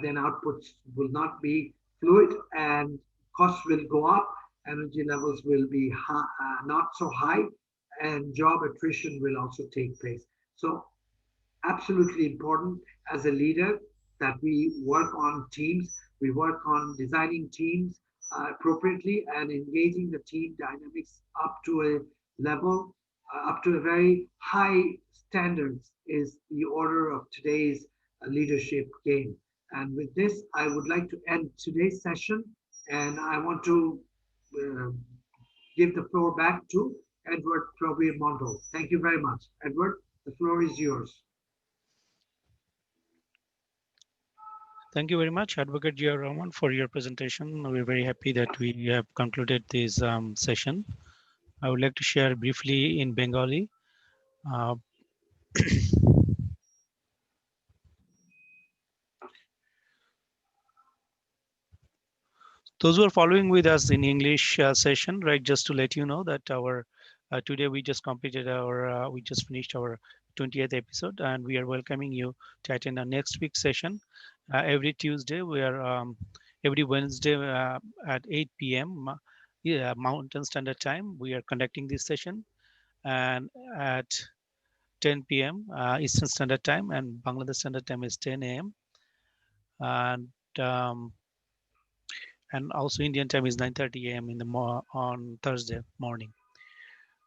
then outputs will not be fluid and costs will go up, energy levels will be not so high, and job attrition will also take place. So absolutely important as a leader that we work on teams, we work on designing teams appropriately and engaging the team dynamics up to a level, up to a very high standards is the order of today's leadership game. And with this, I would like to end today's session and I want to uh, give the floor back to Edward Provier-Mondo. Thank you very much. Edward, the floor is yours.
Thank you very much, Advocate Jia Rahman, for your presentation. We're very happy that we have concluded this session. I would like to share briefly in Bengali. Uh, those who are following with us in English session, right? Just to let you know that our today we just completed our we just finished our 20th episode, and we are welcoming you to attend our next week's session. Every Tuesday, we are every Wednesday at 8 p.m. Yeah, Mountain Standard Time. We are conducting this session, and at 10 p.m. Eastern Standard Time, and Bangladesh Standard Time is 10 a.m. and um, and also Indian time is 9:30 a.m. in the on Thursday morning.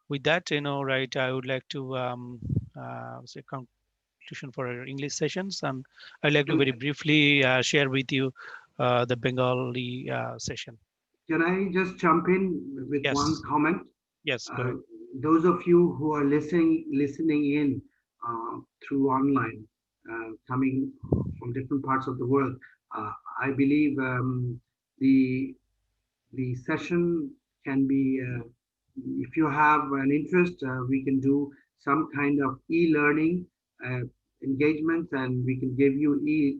With that, right, I would like to say conclusion for our English sessions, and I'd like to very briefly share with you the Bengali session.
Can I just jump in with one
Yes,
comment?
yes, go
Uh,
ahead.
those of you who are listening in through online, coming from different parts of the world, uh, I believe the the session can be, if you have an interest, we can do some kind of e-learning uh, engagements and we can give you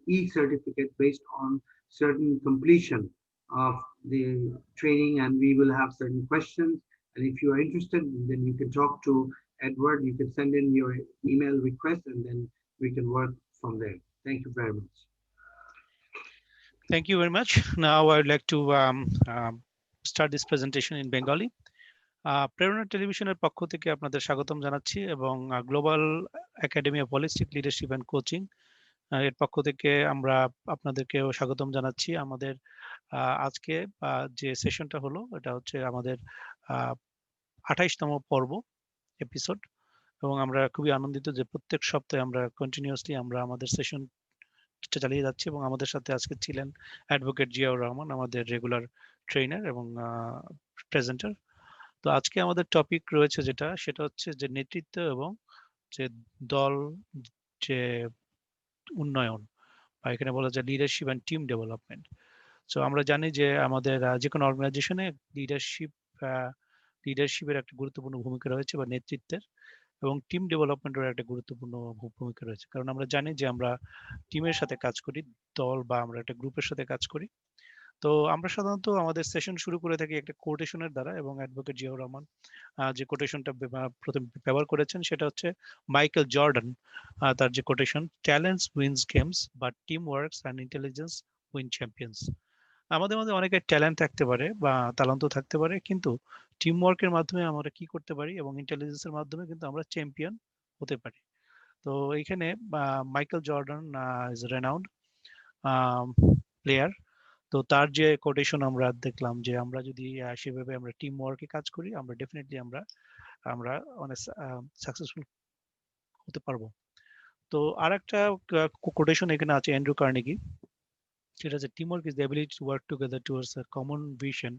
e-certificate based on certain completion of the training and we will have certain questions. And if you are interested, then you can talk to Edward, you can send in your email request and then we can work from there. Thank you very much.
Thank you very much. Now I would like to start this presentation in Bengali. প্রেরণা টেলিভিশনের পক্ষ থেকে আপনাদের স্বাগতম জানাচ্ছি এবং global academy of holistic leadership and coaching এর পক্ষ থেকে আমরা আপনাদেরকেও স্বাগতম জানাচ্ছি আমাদের আজকে যে সেশনটা হলো এটা হচ্ছে আমাদের 28তম পর্ব এপিসোড এবং আমরা খুবই আনন্দিত যে প্রত্যেক সপ্তাহে আমরা কন্টিনিউয়াসলি আমরা আমাদের সেশন চালিয়ে যাচ্ছি, এবং আমাদের সাথে আজকে ছিলেন অ্যাডভোকেট জিয়াউর রহমান, আমাদের রেগুলার ট্রেনার এবং প্রেজেন্টার। তো আজকে আমাদের টপিক রয়েছে যেটা, সেটা হচ্ছে যে নেতৃত্ব এবং যে দল, যে উন্নয়ন, বা এখানে বলা যায় leadership and team development. So আমরা জানি যে আমাদের যে কোনো অর্গানাইজেশনে লিডারশিপের একটা গুরুত্বপূর্ণ ভূমিকা রয়েছে, বা নেতৃত্বের, এবং টিম ডেভেলপমেন্টের একটা গুরুত্বপূর্ণ ভূমিকা রয়েছে। কারণ আমরা জানি যে আমরা টিমের সাথে কাজ করি, দল বা আমরা একটা গ্রুপের সাথে কাজ করি। তো আমরা সাধারণত আমাদের সেশন শুরু করে থাকি একটা কোটেশনের দ্বারা, এবং অ্যাডভোকেট জিয়াউর রহমান যে কোটেশনটা প্রথম ব্যবহার করেছেন সেটা হচ্ছে মাইকেল জর্ডান, তার যে quotation, talents wins games but team works and intelligence win champions. আমাদের মধ্যে অনেকের ট্যালেন্ট থাকতে পারে বা তালান্ত থাকতে পারে, কিন্তু টিম ওয়ার্কের মাধ্যমে আমরা কি করতে পারি, এবং ইন্টেলিজেন্সের মাধ্যমে কিন্তু আমরা চ্যাম্পিয়ন হতে পারি। তো এইখানে Michael Jordan is renowned player. তো তার যে কোটেশন আমরা দেখলাম, যে আমরা যদি সেভাবে আমরা টিম ওয়ার্কে কাজ করি, আমরা ডেফিনেটলি আমরা আমরা অনেক সাকসেসফুল হতে পারবো। তো আর একটা কোটেশন এখানে আছে অ্যান্ড্রু কার্নেগি, সেটা হচ্ছে team work is the ability to work together towards a common vision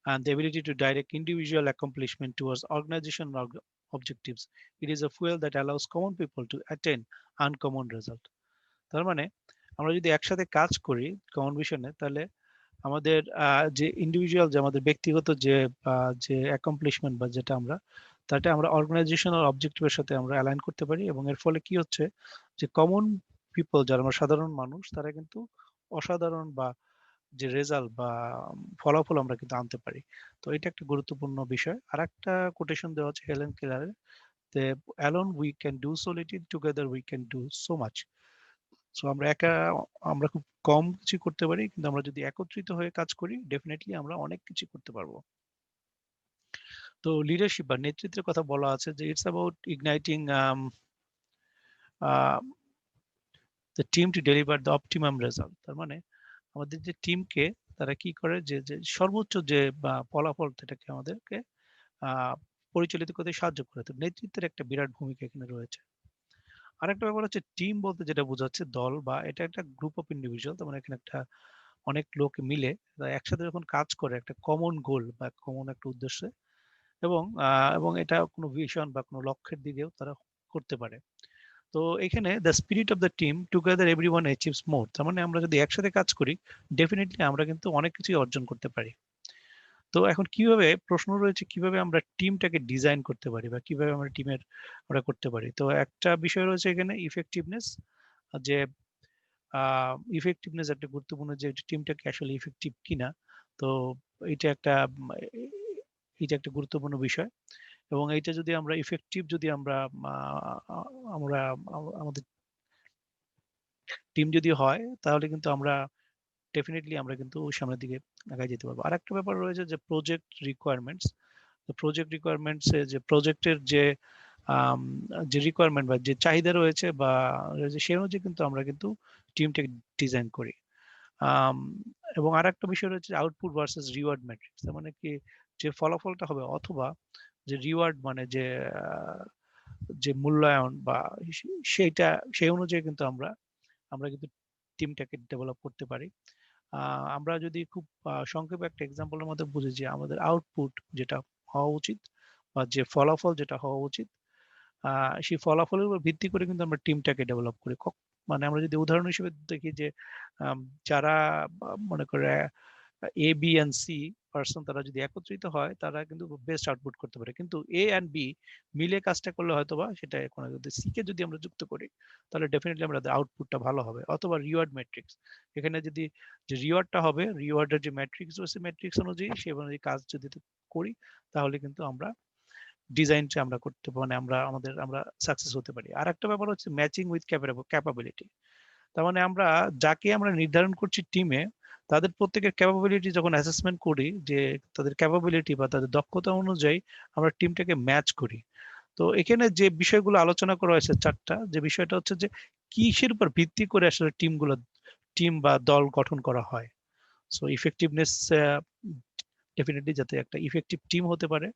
and the ability to direct individual accomplishment towards organization objectives. It is a fuel that allows common people to attain uncommon result. তার মানে আমরা যদি একসাথে কাজ করি common ভিশনে, তাহলে আমাদের যে ইন্ডিভিজুয়াল, যে আমাদের ব্যক্তিগত যে অ্যাকমপ্লিশমেন্ট বা যেটা আমরা, তাতে আমরা অর্গানাইজেশনাল অবজেক্টিভের সাথে আমরা অ্যালাইন করতে পারি, এবং এর ফলে কি হচ্ছে যে কমন পিপল, যারা আমরা সাধারণ মানুষ, তারা কিন্তু অসাধারণ বা যে রেজাল্ট বা ফলাফল আমরা কিন্তু আনতে পারি। তো এটা একটা গুরুত্বপূর্ণ বিষয়। আর একটা কোটেশন দেওয়া আছে হেলেন কেলারের, যে alone we can do so little, together we can do so much. So আমরা একা আমরা খুব কম কিছু করতে পারি, কিন্তু আমরা যদি একত্রিত হয়ে কাজ করি, ডেফিনেটলি আমরা অনেক কিছু করতে পারবো। তো লিডারশিপ বা নেতৃত্বের কথা বলা আছে যে it's about igniting the team to deliver the optimum result. তার মানে আমাদের যে টিমকে, তারা কি করে, যে সর্বোচ্চ যে ফলাফল, সেটাকে আমাদেরকে পরিচালিত করতে সাহায্য করে। তো নেতৃত্বের একটা বিরাট ভূমিকা এখানে রয়েছে। আরেকটা ব্যাপার হচ্ছে টিম বলতে যেটা বোঝাচ্ছে দল, বা এটা একটা গ্রুপ অফ ইন্ডিভিজুয়াল। তার মানে এখানে একটা অনেক লোক মিলে তারা একসাথে যখন কাজ করে একটা কমন গোল বা কমন একটা উদ্দেশ্যে, এবং এটা কোনো ভিশন বা কোনো লক্ষ্যের দিকেও তারা করতে পারে। তো এখানে the spirit of the team together everyone achieves more. তার মানে আমরা যদি একসাথে কাজ করি, ডেফিনেটলি আমরা কিন্তু অনেক কিছুই অর্জন করতে পারি। তো এখন কিভাবে, প্রশ্ন রয়েছে কিভাবে আমরা টিমটাকে ডিজাইন করতে পারি, বা কিভাবে আমরা টিমের আমরা করতে পারি। তো একটা বিষয় রয়েছে এখানে ইফেক্টিভনেস, যে ইফেক্টিভনেস একটা গুরুত্বপূর্ণ, যে টিমটাকে আসলে ইফেক্টিভ কিনা। তো এটা একটা এটা একটা গুরুত্বপূর্ণ বিষয়, এবং এইটা যদি আমরা ইফেক্টিভ, যদি আমরা আমরা আমাদের টিম যদি হয়, তাহলে কিন্তু আমরা ডেফিনেটলি আমরা কিন্তু সামনের দিকে আগায় যেতে পারবো। আর একটা ব্যাপার রয়েছে যে প্রজেক্ট রিকোয়ারমেন্টস। প্রজেক্ট রিকোয়ারমেন্টস, যে প্রজেক্টের আম, যে রিকোয়ারমেন্ট বা যে চাহিদা রয়েছে বা সেই অনুযায়ী কিন্তু আমরা কিন্তু টিমটাকে ডিজাইন করি। আম, এবং আর একটা বিষয় রয়েছে আউটপুট ভার্সেস রিওয়ার্ড ম্যাট্রিক্স। তার মানে কি, যে ফলাফলটা হবে, অথবা যে রিওয়ার্ড, মানে যে মূল্যায়ন বা সেইটা, সেই অনুযায়ী কিন্তু আমরা আমরা কিন্তু টিমটাকে ডেভেলপ করতে পারি। আমরা যদি খুব সংক্ষেপে একটা এক্সাম্পলের মধ্যে বুঝি, যে আমাদের আউটপুট যেটা হওয়া উচিত, বা যে ফলাফল যেটা হওয়া উচিত, সেই ফলাফলের উপর ভিত্তি করে কিন্তু আমরা টিমটাকে ডেভেলপ করি। মানে আমরা যদি উদাহরণ হিসেবে দেখি, যে যারা মনে করে A B and see person, তারা যদি একত্রিত হয়, তারা কিন্তু বেস্ট আউটপুট করতে পারে। কিন্তু এ অ্যান্ড বি মিলে কাজটা করলে হয়তো বা সেটা কোনো, যদি সি কে যদি আমরা যুক্ত করি, তাহলে ডেফিনেটলি আমাদের আউটপুটটা ভালো হবে। অথবা রিওয়ার্ড ম্যাট্রিক্স, এখানে যদি যে রিওয়ার্ডটা হবে, রিওয়ার্ডের যে ম্যাট্রিক্স রয়েছে, ম্যাট্রিক্স অনুযায়ী সেই অনুযায়ী কাজ যদি করি, তাহলে কিন্তু আমরা ডিজাইনটা আমরা করতে, মানে আমরা সাকসেস হতে পারি। আর একটা ব্যাপার হচ্ছে ম্যাচিং উইথ ক্যাপাবিলিটি। তার মানে আমরা যাকে আমরা নির্ধারণ করছি টিমে, তাদের প্রত্যেকের ক্যাপাবিলিটি যখন অ্যাসেসমেন্ট করি, যে তাদের ক্যাপাবিলিটি বা তাদের দক্ষতা অনুযায়ী আমরা টিমটাকে ম্যাচ করি। তো এখানে যে বিষয়গুলো আলোচনা করা হয়েছে চারটা, যে বিষয়টা হচ্ছে যে কিসের উপর ভিত্তি করে আসলে টিম বা দল গঠন করা হয়। সো ইফেক্টিভনেস, ডেফিনেটলি যাতে একটা ইফেক্টিভ টিম হতে পারে,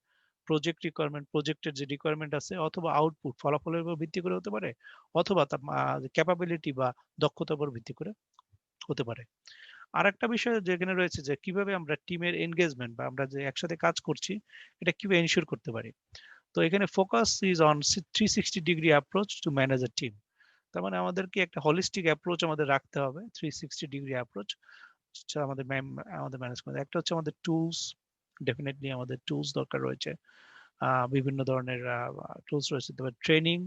প্রজেক্ট রিকোয়ারমেন্ট, প্রজেক্টের যে রিকোয়ারমেন্ট আছে, অথবা আউটপুট ফলাফলের উপর ভিত্তি করে হতে পারে, অথবা তার ক্যাপাবিলিটি বা দক্ষতার উপর ভিত্তি করে হতে পারে। আর একটা বিষয় যেখানে রয়েছে যে কিভাবে আমরা টিমের এনগেজমেন্ট বা আমরা যে একসাথে কাজ করছি এটা কিভাবে এনশিওর করতে পারি। তো এখানে focus is on 360 degree approach to manage a team. তার মানে আমাদেরকে একটা হলিস্টিক অ্যাপ্রোচ আমাদের রাখতে হবে, 360 ডিগ্রি অ্যাপ্রোচ আমাদের আমাদের ম্যানেজ করতে। একটা হচ্ছে আমাদের টুলস, ডেফিনেটলি আমাদের টুলস দরকার রয়েছে, বিভিন্ন ধরনের টুলস রয়েছে। তবে ট্রেনিং,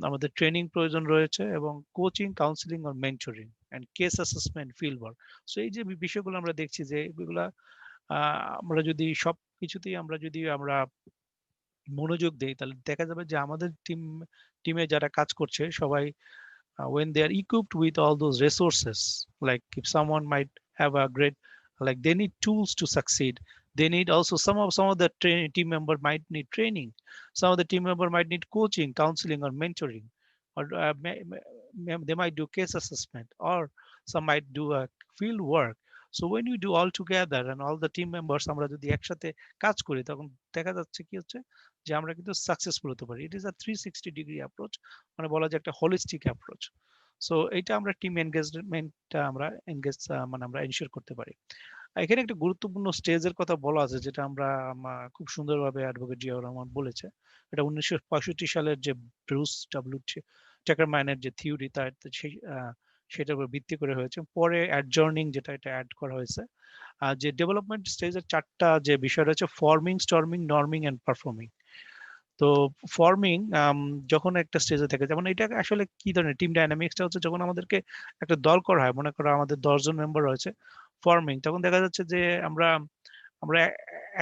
আমাদের ট্রেনিং প্রয়োজন রয়েছে, এবং কোচিং, কাউন্সিলিং আর mentoring and case assessment, field work. So এই যে বিষয়গুলো আমরা দেখছি যে এগুলা আমরা যদি সব কিছুতেই আমরা মনোযোগ দেই, তাহলে দেখা যাবে যে আমাদের টিমে যারা কাজ করছে সবাই, when they are equipped with all those resources, like if someone might have a great, like they need tools to succeed, they need also some of the team member might need training, some of the team member might need coaching, counseling or mentoring, or they might do case assessment, or some might do a field work. So when you do all together and all the team members আমরা যদি একসাথে কাজ করি, তখন দেখা যাচ্ছে কি হচ্ছে যে আমরা কিন্তু সাকসেসফুল হতে পারি। It is a 360 degree approach, মানে বলা যায় একটা হোলিস্টিক অ্যাপ্রোচ। সো এইটা আমরা টিম এনগেজমেন্টটা আমরা এনগেজ মানে আমরা এনশিওর করতে পারি। এখানে একটা গুরুত্বপূর্ণ স্টেজের কথা বলা আছে, যেটা আমরা খুব সুন্দরভাবে অ্যাডভোকেট জিয়াউর রহমান বলেছে। এটা 1965 সালের যে ব্রুস ডাব্লিউ টাকারম্যানের যে থিওরি, তার সেই সেটার উপর ভিত্তি করে হয়েছে। পরে অ্যাডজর্নিং যেটা, এটা অ্যাড করা হয়েছে। যে ডেভেলপমেন্ট স্টেজের চারটা যে বিষয় রয়েছে: ফর্মিং, স্টর্মিং, নর্মিং এন্ড পারফর্মিং। তো ফর্মিং যখন একটা স্টেজে থাকে, যেমন এটা আসলে কি ধরনের টিম ডাইনামিক্সটা হচ্ছে, যখন আমাদেরকে একটা দল করা হয়, মনে করো আমাদের 10 জন মেম্বার রয়েছে, ফর্মিং, তখন দেখা যাচ্ছে যে আমরা আমরা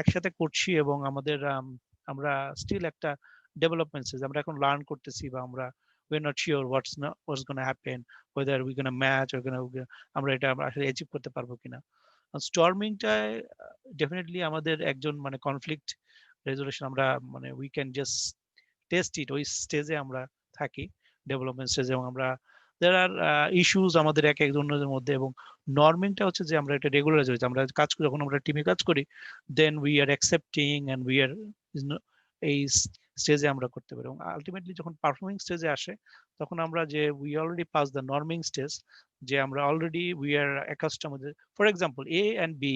একসাথে করছি, এবং আমরা স্টিল একটা ডেভেলপমেন্ট স্টেজ, আমরা এখন লার্ন করতেছি, বা আমরা we are not sure what's gonna happen, weather we gonna match, আমরা এটা আসলে অ্যাচিভ করতে পারবো কিনা। স্টর্মিংটায় ডেফিনেটলি আমাদের একজন মানে কনফ্লিক্ট রেজলিউশন, আমরা মানে উই ক্যান জাস্ট টেস্ট ইট, ওই স্টেজে আমরা থাকি, ডেভেলপমেন্ট স্টেজে, এবং আমরা there আর ইস্যুস আমাদের এক একজনের মধ্যে। এবং নর্মিংটা হচ্ছে যে আমরা এটা রেগুলারাইজ হয়েছে, আমরা কাজ করি, যখন আমরা টিমে কাজ করি, then we are accepting and we are এই স্টেজে আমরা করতে পারি। এবং আলটিমেটলি যখন পারফর্মিং স্টেজে আসে, তখন আমরা যে we already pass the norming stage, যে আমরা already we are accustom. For example, A and B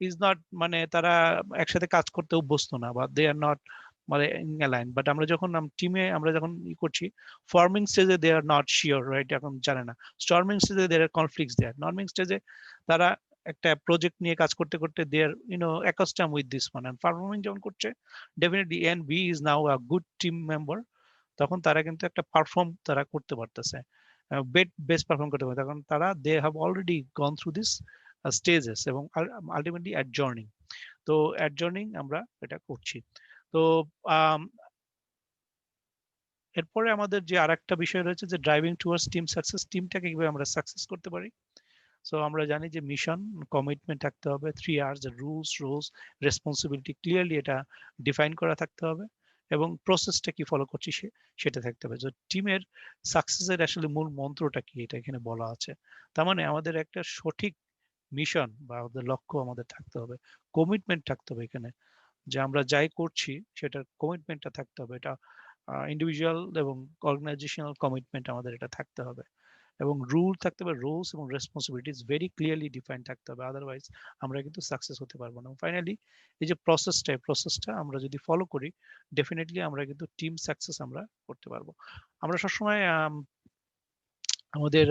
is not, মানে তারা একসাথে কাজ করতে অভ্যস্ত না, বা দে আর নট মানে অ্যালাইন। বাট আমরা যখন টিমে আমরা যখন করছি, ফর্মিং স্টেজে they are not sure, right, এখন জানে না। স্টর্মিং স্টেজে দে আর কনফ্লিক্টস দেয়ার। নর্মিং স্টেজে তারা একটা প্রজেক্ট নিয়ে কাজ করতে করতে they are accustom with this one. And performing যখন করছে, definitely and B is now a good team member, তখন তারা কিন্তু একটা পারফর্ম তারা করতে পারতেছে, বেস্ট পারফর্ম করতে পারে, তখন তারা they have already gone through this stages, এবং আলটিমেটলি অ্যাডজর্নিং। তো অ্যাডজর্নিং আমরা এটা করছি। তো এরপরে আমাদের যে আরেকটা বিষয় রয়েছে, যে ড্রাইভিং টুয়ার্ডস টিম সাকসেস, টিমটাকে কিভাবে আমরা সাকসেস করতে পারি। সো আমরা জানি যে মিশন, কমিটমেন্ট থাকতে হবে, 3 R's, rules, roles, responsibility clearly এটা ডিফাইন করা থাকতে হবে, এবং প্রসেসটা কি ফলো করছি সেটা থাকতে হবে। যে টিমের সাকসেসের আসলে মূল মন্ত্রটা কি, এটা এখানে বলা আছে। তার মানে আমাদের একটা সঠিক মিশন বা আমাদের লক্ষ্য আমাদের থাকতে হবে, কমিটমেন্ট থাকতে হবে এখানে, যে আমরা যাই করছি সেটার কমিটমেন্টটা থাকতে হবে। এটা ইন্ডিভিজুয়াল এবং অর্গানাইজেশনাল কমিটমেন্ট আমাদের এটা থাকতে হবে, এবং রুল থাকতে হবে, রোলস এবং রেসপন্সিবিলিটিস ভেরি ক্লিয়ারলি ডিফাইন থাকতে হবে, আদারওয়াইজ আমরা কিন্তু সাকসেস হতে পারবো না। ফাইনালি এই যে প্রসেসটা আমরা যদি ফলো করি, ডেফিনেটলি আমরা কিন্তু টিম সাকসেস আমরা করতে পারবো। আমরা সবসময় আমাদের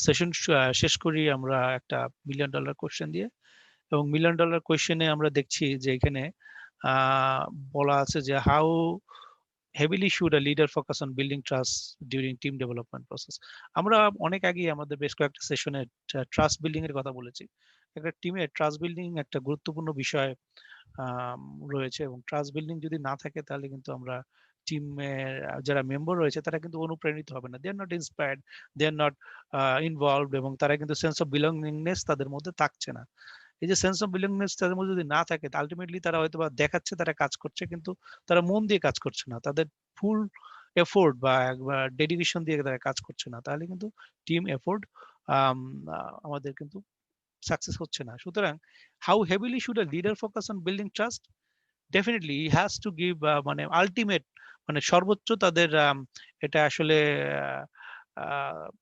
সেশন শেষ করি আমরা একটা $1,000,000 কোশ্চেন দিয়ে, এবং $1,000,000 কোশ্চেনে আমরা দেখছি যে এখানে আহ, বলা আছে যে how heavily should a leader focus on building trust during team development process. আমরা অনেক আগেই আমাদের বেশ কয়েকটা সেশনে ট্রাস্ট বিল্ডিং এর কথা বলেছি। একটা টিমে ট্রাস্ট বিল্ডিং একটা গুরুত্বপূর্ণ বিষয় আম, রয়েছে, এবং ট্রাস্ট বিল্ডিং যদি না থাকে, তাহলে কিন্তু আমরা টিমের যারা মেম্বার রয়েছে তারা কিন্তু অনুপ্রাণিত হবে না, they are not inspired, they are not involved, এবং তারা কিন্তু সেন্স অফ বিলঙ্গিংনেস তাদের মধ্যে থাকছে না। এই যে সেন্স অফ বিলংনেস তাদের মধ্যে যদি না থাকে, আলটিমেটলি তারা হয়তো বা দেখাচ্ছে তারা কাজ করছে, কিন্তু তারা মন দিয়ে কাজ করছে না, তাদের ফুল এফোর্ট বা ডেডিকেশন দিয়ে তারা কাজ করছে না, তাহলে কিন্তু টিম এফোর্ট আমাদের কিন্তু সাকসেস হচ্ছে না। সুতরাং how heavily should a leader focus on building trust, definitely he has to give মানে আলটিমেট মানে সর্বোচ্চ তাদের এটা আসলে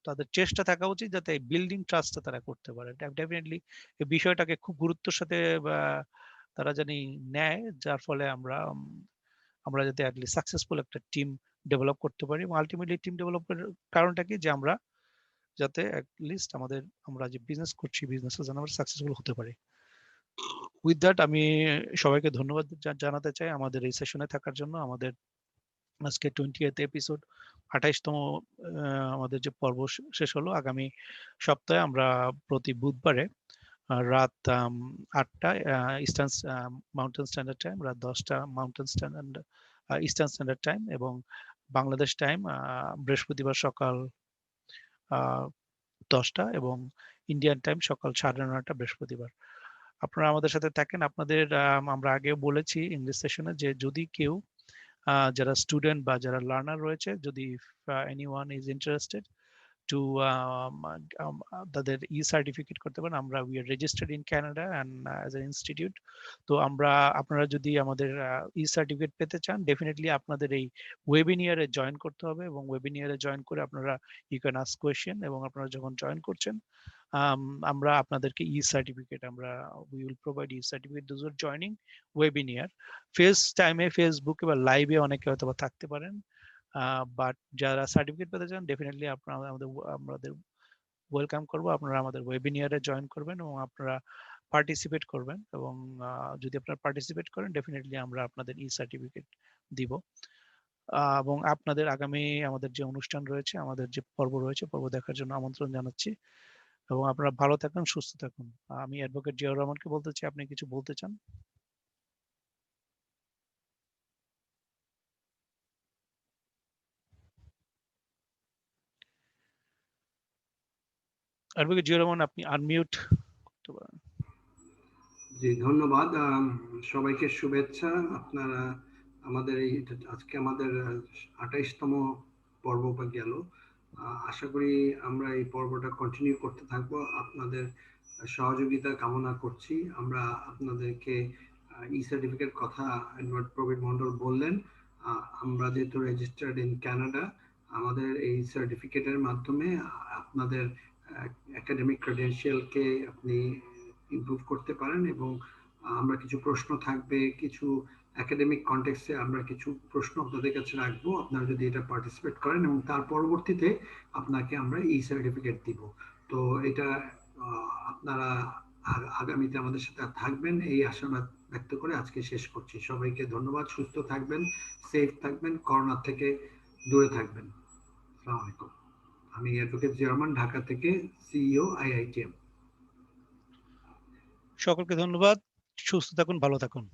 তাদের চেষ্টা থাকা উচিত যাতে বিল্ডিং ট্রাস্টটা তারা করতে পারে। ডেফিনেটলি এই বিষয়টাকে খুব গুরুত্বের সাথে তারা জানি নেয়, যার ফলে আমরা যাতে অ্যাটলিস্ট সাকসেসফুল একটা টিম ডেভেলপ করতে পারি। এবং আলটিমেটলি টিম ডেভেলপের কারণটা কি, যে আমরা যাতে অ্যাটলিস্ট আমরা যে বিজনেস করছি বিজনেসে যেন আমরা সাকসেসফুল হতে পারি। উইথ দ্যাট আমি সবাইকে ধন্যবাদ জানাতে চাই আমাদের এই সেশনে থাকার জন্য। আমাদের আজকে 20th এপিসোড, 28তম আমাদের যে পর্ব শেষ হলো। আগামী সপ্তাহে আমরা প্রতি বুধবারে রাত 8টায় ইস্টার্ন মাউন্টেন স্ট্যান্ডার্ড টাইম, রাত 10টা mountain standard eastern standard time এবং বাংলাদেশ টাইম বৃহস্পতিবার সকাল 10টা এবং ইন্ডিয়ান টাইম সকাল 9:30 বৃহস্পতিবার। আপনারা আমাদের সাথে থাকেন। আপনাদের আমরা আগেও বলেছি ইংলিশ সেশনে যে যদি কেউ যারা স্টুডেন্ট বা যারা লার্নার রয়েছে, যদি এনিওয়ান ইজ ইন্টারেস্টেড টু তাদের ই সার্টিফিকেট করতে পারেন। আমরা we are registered in Canada and as an institute. তো আপনারা যদি আমাদের ই সার্টিফিকেট পেতে চান, ডেফিনেটলি আপনাদের এই ওয়েবিনিয়ারে জয়েন করতে হবে এবং ওয়েবিনিয়ারে জয়েন করে আপনারা ইউ ক্যান আস্ক কোয়েশ্চেন এবং আপনারা যখন জয়েন করছেন আমরা আপনাদেরকে e certificate we will provide e certificate those are joining webinar. টাইমে ফেসবুকে বা লাইভে অনেকে হয়তো বা থাকতে পারেন, বাট যারা সার্টিফিকেট পেতে চান ডেফিনেটলি আপনারা আমাদের ওয়েলকাম করবো। আপনারা আমাদের ওয়েবিনিয়ারে জয়েন করবেন এবং আপনারা পার্টিসিপেট করবেন এবং যদি আপনারা পার্টিসিপেট করেন ডেফিনেটলি আমরা আপনাদের ই সার্টিফিকেট দিব। এবং আপনাদের আগামী আমাদের যে অনুষ্ঠান রয়েছে, আমাদের যে পর্ব রয়েছে, পর্ব দেখার জন্য আমন্ত্রণ জানাচ্ছি এবং আপনারা ভালো থাকুন, সুস্থ থাকুন। আমি অ্যাডভোকেট জিয়াউর রহমানকে বলতে চাই, আপনি কিছু বলতে চান? অ্যাডভোকেট জিয়াউর রহমান, আপনি আনমিউট করতে পারেন।
জি, ধন্যবাদ। সবাইকে শুভেচ্ছা। আপনারা আমাদের এই আজকে আমাদের 28তম পর্ব গেল। আশা করি আমরা এই পর্বটা কন্টিনিউ করতে থাকবো। আপনাদের সহযোগিতা কামনা করছি। আমরা আপনাদেরকে ই সার্টিফিকেট কথা অ্যাডভার্ট প্রবীর মণ্ডল বললেন। আমরা যেহেতু রেজিস্টার্ড ইন কানাডা, আমাদের এই সার্টিফিকেটের মাধ্যমে আপনাদের একাডেমিক ক্রেডেনশিয়ালকে আপনি ইমপ্রুভ করতে পারেন এবং আমরা কিছু প্রশ্ন থাকবে, কিছু একাডেমিক কনটেক্সটে আমরা কিছু প্রশ্ন আপনাদের কাছে রাখবো আপনারা যদি এটা পার্টিসিপেট করেন, এবং তার পরবর্তীতে আপনাকে আমরা ই সার্টিফিকেট দিব। তো এটা আপনারা আগামীতে আমাদের সাথে থাকবেন এই আশাবাদ ব্যক্ত করে আজকে শেষ করছি। সবাইকে ধন্যবাদ। সুস্থ থাকবেন, সেফ থাকবেন, করোনা থেকে দূরে থাকবেন। আসসালামু আলাইকুম। আমি অ্যাডভোকেট জিয়ারমান, ঢাকা থেকে, সিইও আইআইটিএম।
সকলকে ধন্যবাদ। সুস্থ থাকুন, ভালো থাকুন।